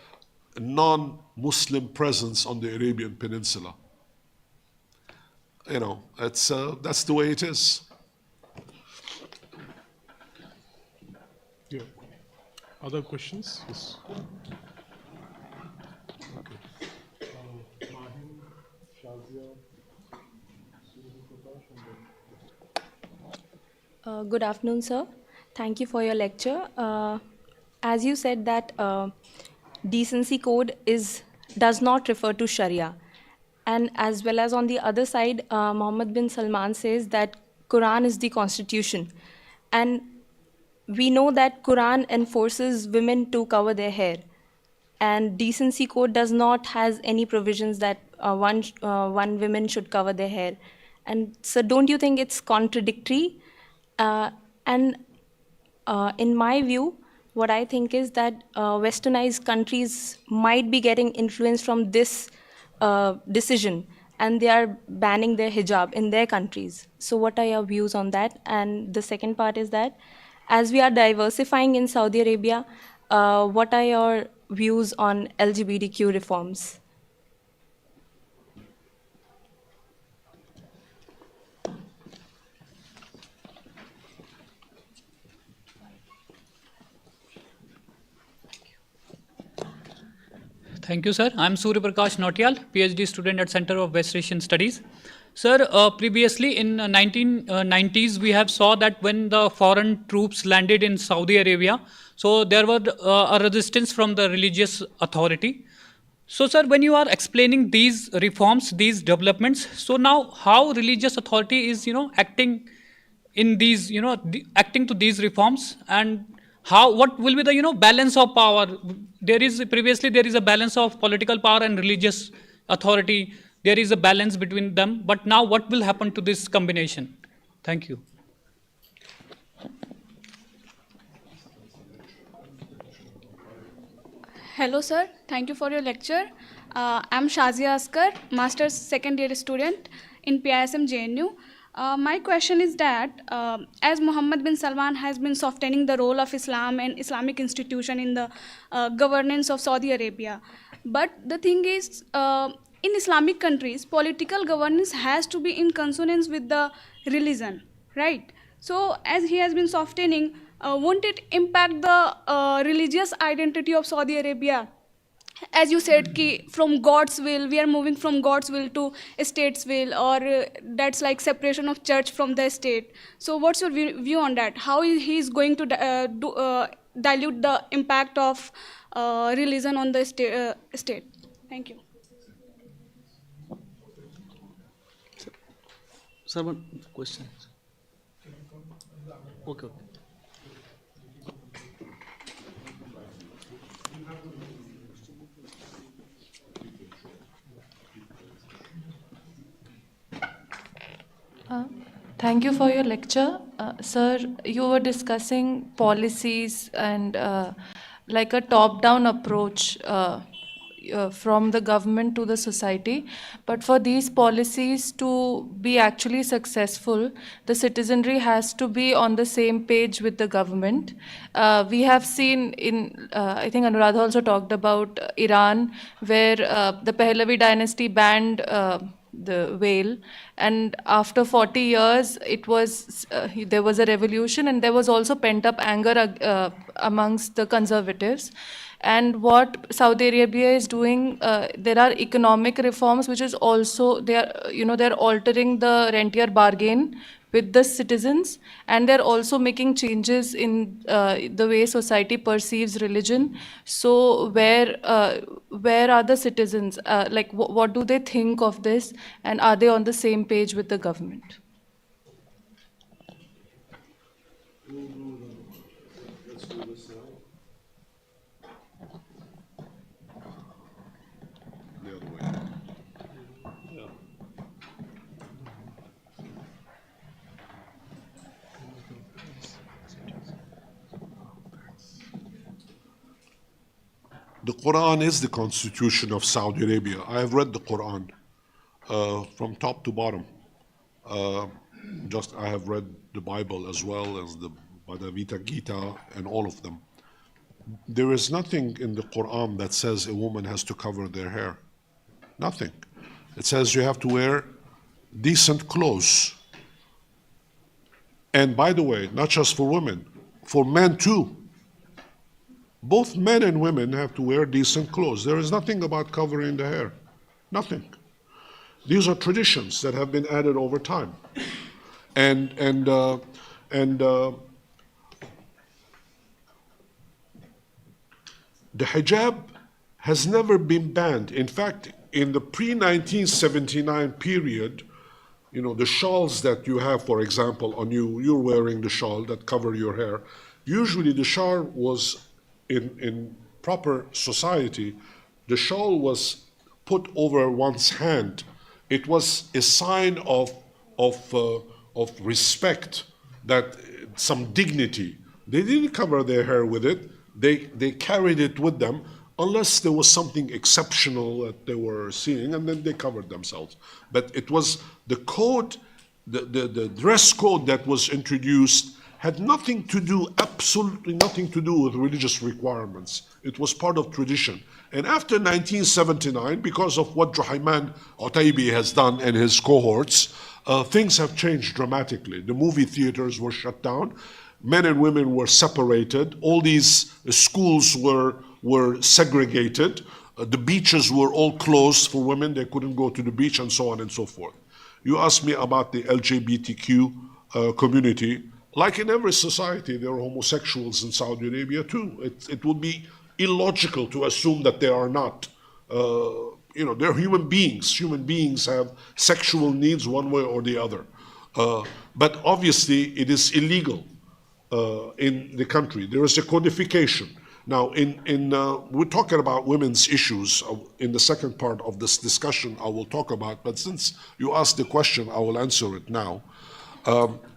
a non-Muslim presence on the Arabian Peninsula. You know, that's the way it is. Yeah. Other questions? Yes. Okay. Mahim, Shazia, Good afternoon, sir. Thank you for your lecture. As you said that decency code does not refer to Sharia. And as well as on the other side, Mohammed bin Salman says that Quran is the constitution. And we know that Quran enforces women to cover their hair. and decency code does not has any provisions that one women should cover their hair. And so don't you think it's contradictory? And in my view, what I think is that westernized countries might be getting influence from this decision, and they are banning their hijab in their countries. So what are your views on that? And the second part is that as we are diversifying in Saudi Arabia, what are your views on LGBTQ reforms? Thank you, sir. I'm Surya Prakash Nautiyal, PhD student at Center of West Asian Studies. Sir, previously in 1990s, we have saw that when the foreign troops landed in Saudi Arabia, so there was a resistance from the religious authority. So, sir, when you are explaining these reforms, these developments, so now how religious authority is, acting in these, acting to these reforms, and how, what will be the, balance of power? There is previously there is a balance of political power and religious authority. There is a balance between them, but now what will happen to this combination? Thank you. Hello, sir. Thank you for your lecture. I'm Shazia Askar, master's second year student in PISM JNU. My question is that as Mohammed bin Salman has been softening the role of Islam and Islamic institution in the governance of Saudi Arabia, but the thing is, in Islamic countries, political governance has to be in consonance with the religion, right? So as he has been softening, won't it impact the religious identity of Saudi Arabia? As you said, ki from God's will, we are moving from God's will to state's will, or that's like separation of church from the state. So what's your view on that? How he is going to dilute the impact of religion on the state? Thank you. Sir, one question. Okay. Thank you for your lecture. Sir, you were discussing policies and like a top-down approach from the government to the society. But for these policies to be actually successful, the citizenry has to be on the same page with the government. We have seen in, I think Anuradha also talked about Iran, where the Pahlavi dynasty banned the veil, and after 40 years it was there was a revolution, and there was also pent up anger amongst the conservatives. And what Saudi Arabia is doing, there are economic reforms which is also, they are, they're altering the rentier bargain with the citizens, and they're also making changes in the way society perceives religion. So where are the citizens? Like, what do they think of this, and are they on the same page with the government? The Quran is the constitution of Saudi Arabia. I have read the Quran from top to bottom. I have read the Bible as well as the Bhagavad Gita and all of them. There is nothing in the Quran that says a woman has to cover their hair. Nothing. It says you have to wear decent clothes. And by the way, not just for women, for men too. Both men and women have to wear decent clothes. There is nothing about covering the hair. Nothing. These are traditions that have been added over time. And the hijab has never been banned. In fact, in the pre-1979 period, the shawls that you have, for example, on you, you're wearing the shawl that cover your hair. Usually the shawl was in proper society, the shawl was put over one's hand. It was a sign of respect, that some dignity. They didn't cover their hair with it. They carried it with them, unless there was something exceptional that they were seeing, and then they covered themselves. But it was the code, the dress code that was introduced had nothing to do, absolutely nothing to do with religious requirements. It was part of tradition. And after 1979, because of what Juhayman Otaibi has done and his cohorts, things have changed dramatically. The movie theaters were shut down. Men and women were separated. All these schools were segregated. The beaches were all closed for women. They couldn't go to the beach, and so on and so forth. You asked me about the LGBTQ community. Like in every society, there are homosexuals in Saudi Arabia too. It would be illogical to assume that they are not. They're human beings. Human beings have sexual needs one way or the other. But obviously, it is illegal in the country. There is a codification. Now, we're talking about women's issues. In the second part of this discussion, I will talk about, but since you asked the question, I will answer it now.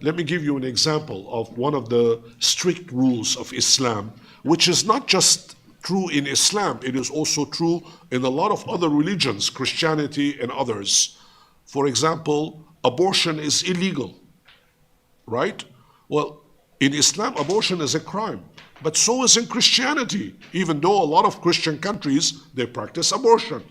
Let me give you an example of one of the strict rules of Islam, which is not just true in Islam, it is also true in a lot of other religions, Christianity and others. For example, abortion is illegal, right? Well, in Islam, abortion is a crime, but so is in Christianity, even though a lot of Christian countries, they practice abortion.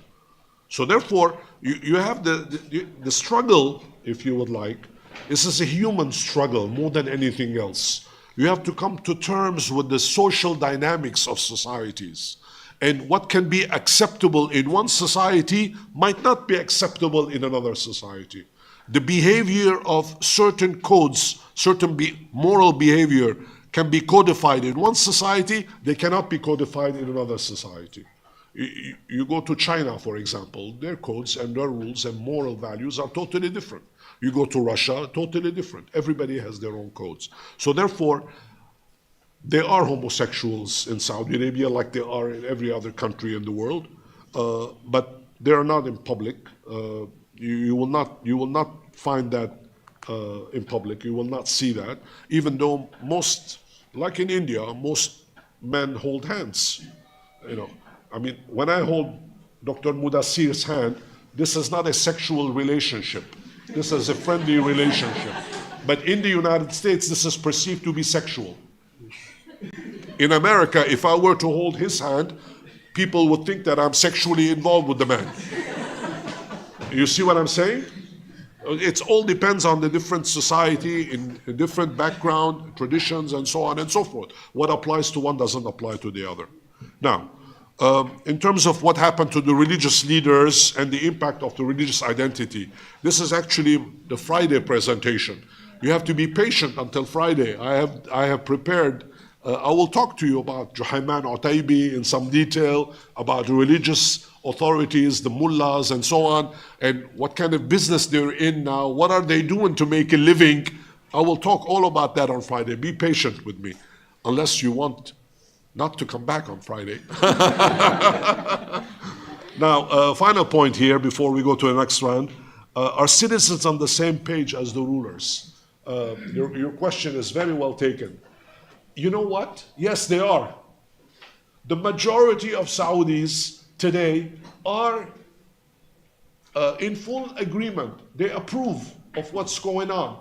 So therefore, you have the struggle, if you would like. This is a human struggle more than anything else. You have to come to terms with the social dynamics of societies. And what can be acceptable in one society might not be acceptable in another society. The behavior of certain codes, certain moral behavior can be codified in one society, they cannot be codified in another society. You go to China, for example, their codes and their rules and moral values are totally different. You go to Russia, totally different. Everybody has their own codes. So therefore, there are homosexuals in Saudi Arabia like there are in every other country in the world, but they are not in public. You will not find that in public. You will not see that, even though most, like in India, most men hold hands. I mean, when I hold Dr. Mudassir's hand, this is not a sexual relationship. This is a friendly relationship. But in the United States, this is perceived to be sexual. In America, if I were to hold his hand, people would think that I'm sexually involved with the man. You see what I'm saying? It all depends on the different society, in a different background, traditions, and so on and so forth. What applies to one doesn't apply to the other. Now, in terms of what happened to the religious leaders and the impact of the religious identity, this is actually the Friday presentation. You have to be patient until Friday. I have prepared, I will talk to you about Juhayman Otaibi in some detail, about the religious authorities, the mullahs and so on, and what kind of business they're in now, what are they doing to make a living. I will talk all about that on Friday. Be patient with me, unless you want not to come back on Friday. Now, final point here before we go to the next round. Are citizens on the same page as the rulers? Your question is very well taken. You know what? Yes, they are. The majority of Saudis today are in full agreement. They approve of what's going on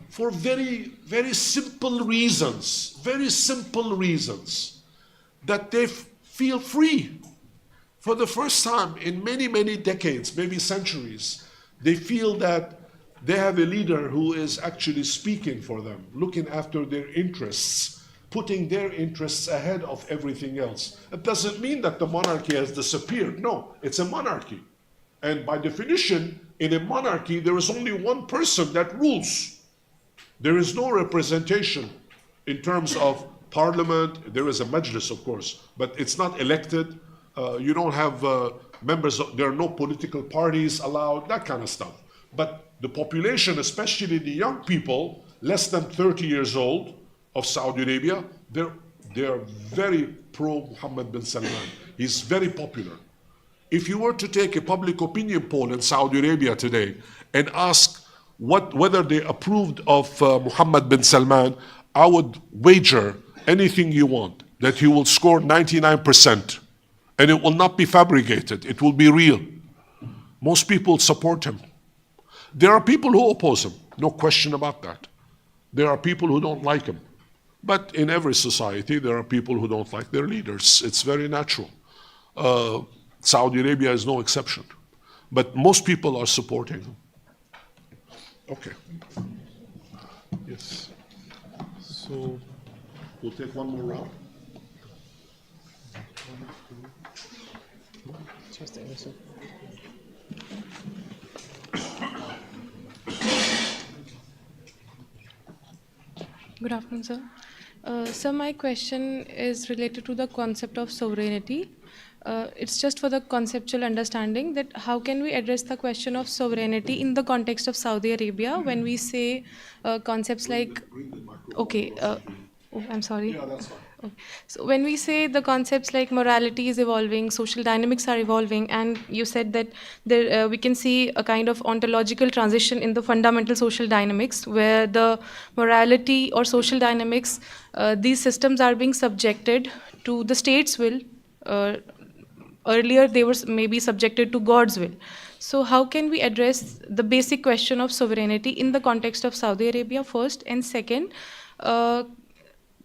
for very, very simple reasons. Very simple reasons. That they feel free. For the first time in many, many decades, maybe centuries, they feel that they have a leader who is actually speaking for them, looking after their interests, putting their interests ahead of everything else. It doesn't mean that the monarchy has disappeared. No, it's a monarchy. And by definition, in a monarchy, there is only one person that rules. There is no representation in terms of parliament. There is a majlis, of course, but it's not elected. You don't have members, there are no political parties allowed, that kind of stuff. But the population, especially the young people, less than 30 years old of Saudi Arabia, They are very pro-Mohammed bin Salman. He's very popular. If you were to take a public opinion poll in Saudi Arabia today and ask whether they approved of Mohammed bin Salman, I would wager anything you want that he will score 99%. And it will not be fabricated. It will be real. Most people support him. There are people who oppose him. No question about that. There are people who don't like him. But in every society, there are people who don't like their leaders. It's very natural. Saudi Arabia is no exception. But most people are supporting him. Okay. Yes. So We'll take one more round. Good afternoon, sir. Sir, my question is related to the concept of sovereignty. It's just for the conceptual understanding that how can we address the question of sovereignty in the context of Saudi Arabia when we say concepts like, okay, oh, I'm sorry. Yeah, that's fine. Okay. So when we say the concepts like morality is evolving, social dynamics are evolving, and you said that there, we can see a kind of ontological transition in the fundamental social dynamics where the morality or social dynamics, these systems are being subjected to the state's will. Earlier, they were maybe subjected to God's will. So how can we address the basic question of sovereignty in the context of Saudi Arabia first? And second,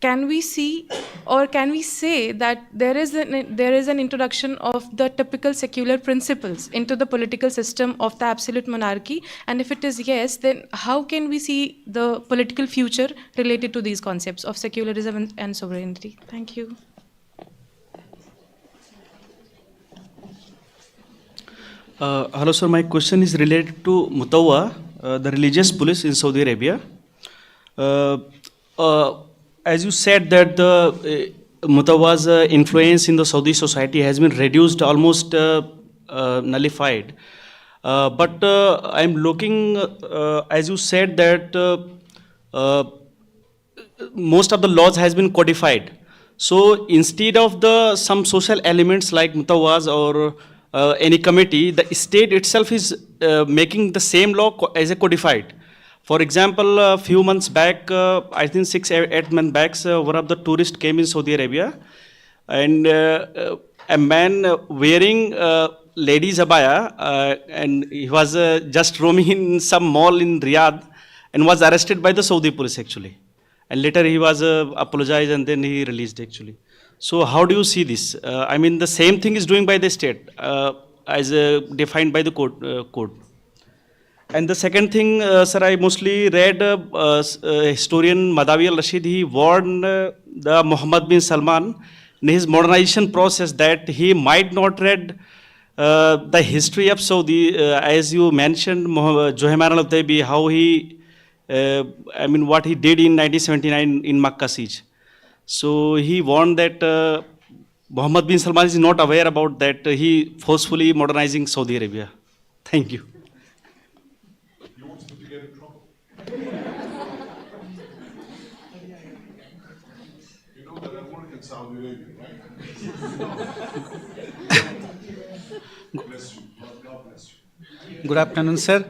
can we see or can we say that there is an introduction of the typical secular principles into the political system of the absolute monarchy? And if it is yes, then how can we see the political future related to these concepts of secularism and sovereignty? Thank you. Hello, sir. My question is related to Mutawa, the religious police in Saudi Arabia. As you said that the Mutawa's influence in the Saudi society has been reduced, almost nullified. But I'm looking, as you said that most of the laws has been codified. So instead of the some social elements like Mutawas or any committee, the state itself is making the same law as a codified. For example, a few months back, I think 6-8 months back, one of the tourists came in Saudi Arabia, and a man wearing ladies' abaya, and he was just roaming in some mall in Riyadh, and was arrested by the Saudi police actually. And later he was apologized, and then he released actually. So how do you see this? I mean, the same thing is doing by the state as defined by the code. And the second thing, sir, I mostly read historian Madawi al-Rashid. He warned the Mohammed bin Salman in his modernization process that he might not read the history of Saudi, as you mentioned, Johaman al-Taibi, how he, I mean, what he did in 1979 in Makkah siege. So he warned that Mohammed bin Salman is not aware about that. He forcefully modernizing Saudi Arabia. Thank you. You want me to get in trouble? You know that I work in Saudi Arabia, right? Bless you. God bless you. Good afternoon, sir.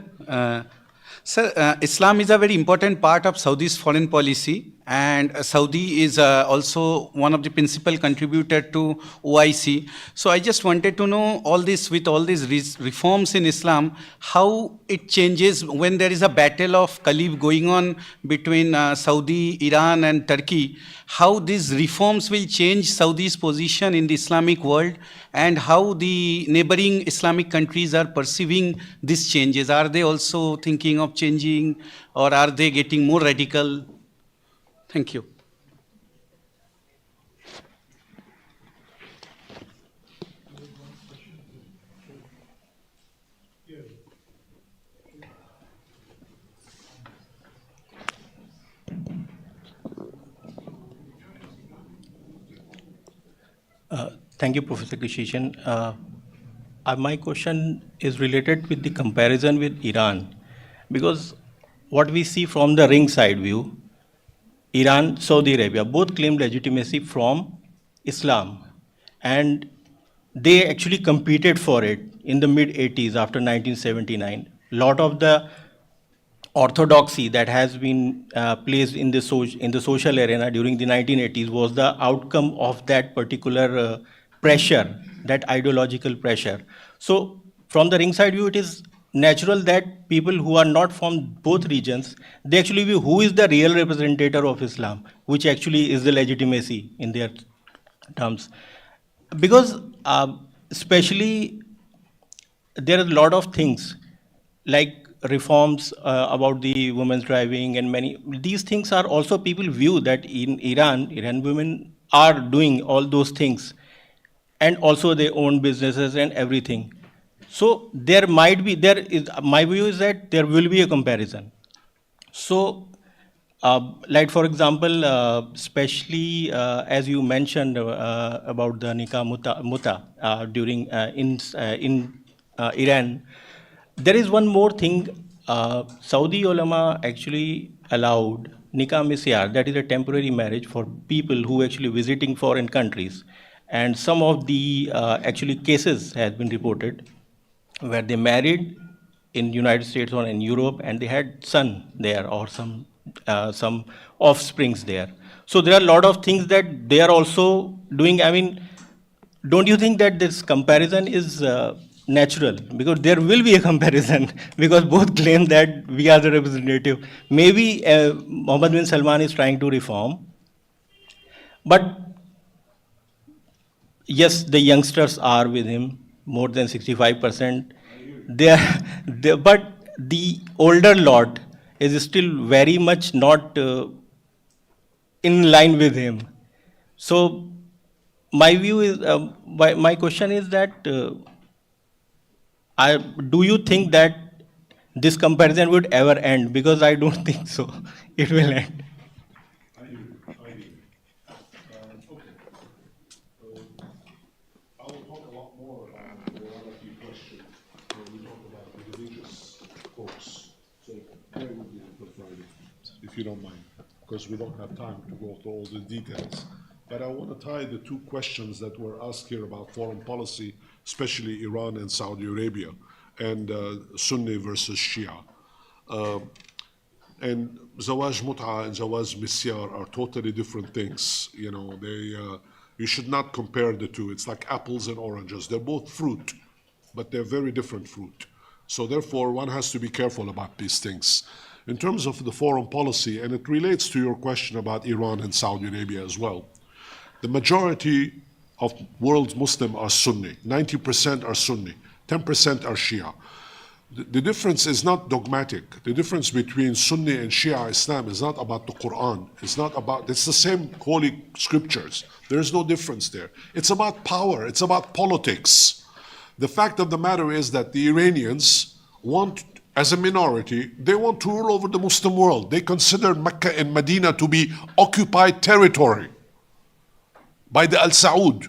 Sir, Islam is a very important part of Saudi's foreign policy, and Saudi is also one of the principal contributor to OIC. So I just wanted to know all this, with all these reforms in Islam, how it changes when there is a battle of Khalif going on between Saudi, Iran and Turkey, how these reforms will change Saudi's position in the Islamic world, and how the neighboring Islamic countries are perceiving these changes. Are they also thinking of changing, or are they getting more radical? Thank you. Thank you, Professor Kishishan. My question is related with the comparison with Iran, because what we see from the ring side view, Iran, Saudi Arabia, both claim legitimacy from Islam. And they actually competed for it in the mid 80s after 1979. A lot of the orthodoxy that has been placed in the social arena during the 1980s was the outcome of that particular pressure, that ideological pressure. So, from the ringside view, it is natural that people who are not from both regions, they actually view who is the real representative of Islam, which actually is the legitimacy in their terms. Because especially there are a lot of things like reforms about the women's driving and many these things are also people view that in Iran women are doing all those things, and also they own businesses and everything. So there is my view is that there will be a comparison. So like for example, especially as you mentioned about the nikah muta during in Iran, there is one more thing. Saudi ulama actually allowed nikah misyar, that is a temporary marriage for people who actually visiting foreign countries, and some of the actually cases has been reported where they married in United States or in Europe, and they had son there or some offsprings there. So there are a lot of things that they are also doing. I mean, don't you think that this comparison is natural? Because there will be a comparison because both claim that we are the representative. Maybe Mohammed bin Salman is trying to reform, but yes, the youngsters are with him, more than 65%. But the older lot is still very much not in line with him. So my view is, my question is that, do you think that this comparison would ever end? Because I don't think so. It will end. I will talk a lot more about the morality question when we talk about the religious course. So bear with me until Friday, if you don't mind, because we don't have time to go through all the details. But I want to tie the two questions that were asked here about foreign policy, especially Iran and Saudi Arabia, and Sunni versus Shia. And Zawaj Mut'a and Zawaj Misyar are totally different things. You know, you should not compare the two. It's like apples and oranges. They're both fruit, but they're very different fruit. So therefore, one has to be careful about these things. In terms of the foreign policy, and it relates to your question about Iran and Saudi Arabia as well, the majority of world's Muslim are Sunni. 90% are Sunni. 10% are Shia. The difference is not dogmatic. The difference between Sunni and Shia Islam is not about the Quran. It's the same holy scriptures. There is no difference there. It's about power. It's about politics. The fact of the matter is that the Iranians want, as a minority, they want to rule over the Muslim world. They consider Mecca and Medina to be occupied territory by the Al Saud.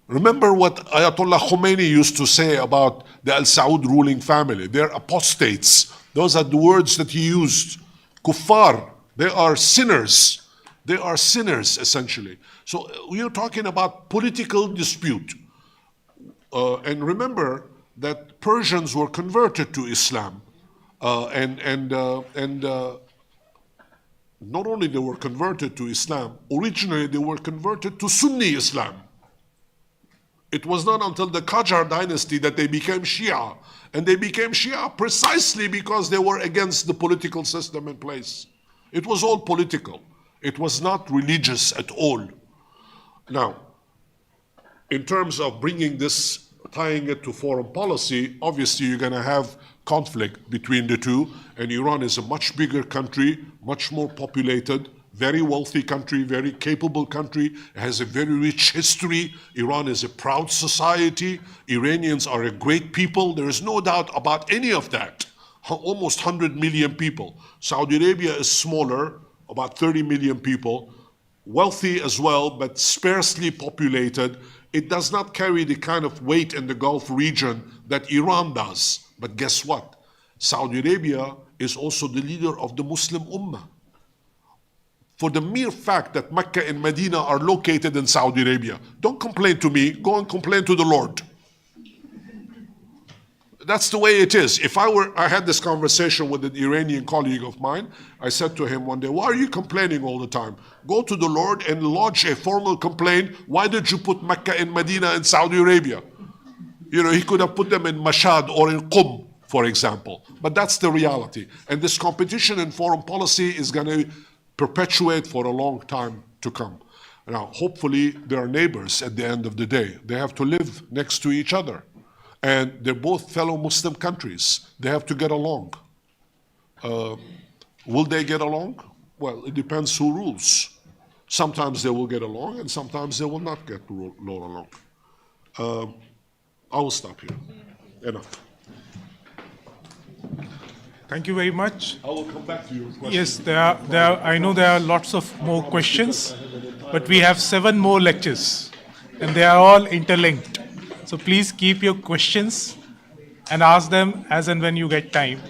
Remember what Ayatollah Khomeini used to say about the Al Saud ruling family. They're apostates. Those are the words that he used. Kuffar. They are sinners. They are sinners, essentially. So we are talking about political dispute. And remember that Persians were converted to Islam. And not only they were converted to Islam, originally they were converted to Sunni Islam. It was not until the Qajar dynasty that they became Shia. And they became Shia precisely because they were against the political system in place. It was all political. It was not religious at all. Now, in terms of bringing this, tying it to foreign policy, obviously you're going to have conflict between the two. And Iran is a much bigger country, much more populated, very wealthy country, very capable country. It has a very rich history. Iran is a proud society. Iranians are a great people. There is no doubt about any of that. Almost 100 million people. Saudi Arabia is smaller, about 30 million people. Wealthy as well, but sparsely populated. It does not carry the kind of weight in the Gulf region that Iran does. But guess what? Saudi Arabia is also the leader of the Muslim Ummah. for the mere fact that Mecca and Medina are located in Saudi Arabia. Don't complain to me, go and complain to the Lord. That's the way it is. If I had this conversation with an Iranian colleague of mine, I said to him one day, why are you complaining all the time? Go to the Lord and lodge a formal complaint. Why did you put Mecca and Medina in Saudi Arabia? You know, he could have put them in Mashhad or in Qum, for example. But that's the reality. And this competition in foreign policy is going to perpetuate for a long time to come. Now, hopefully, they are neighbors at the end of the day. They have to live next to each other. And they're both fellow Muslim countries. They have to get along. Will they get along? Well, it depends who rules. Sometimes they will get along, and sometimes they will not get along. I will stop here. Enough. Thank you very much. I will come back to your question. Yes, I know there are lots of more questions, but we have 7 more lectures, and they are all interlinked. So please keep your questions and ask them as and when you get time.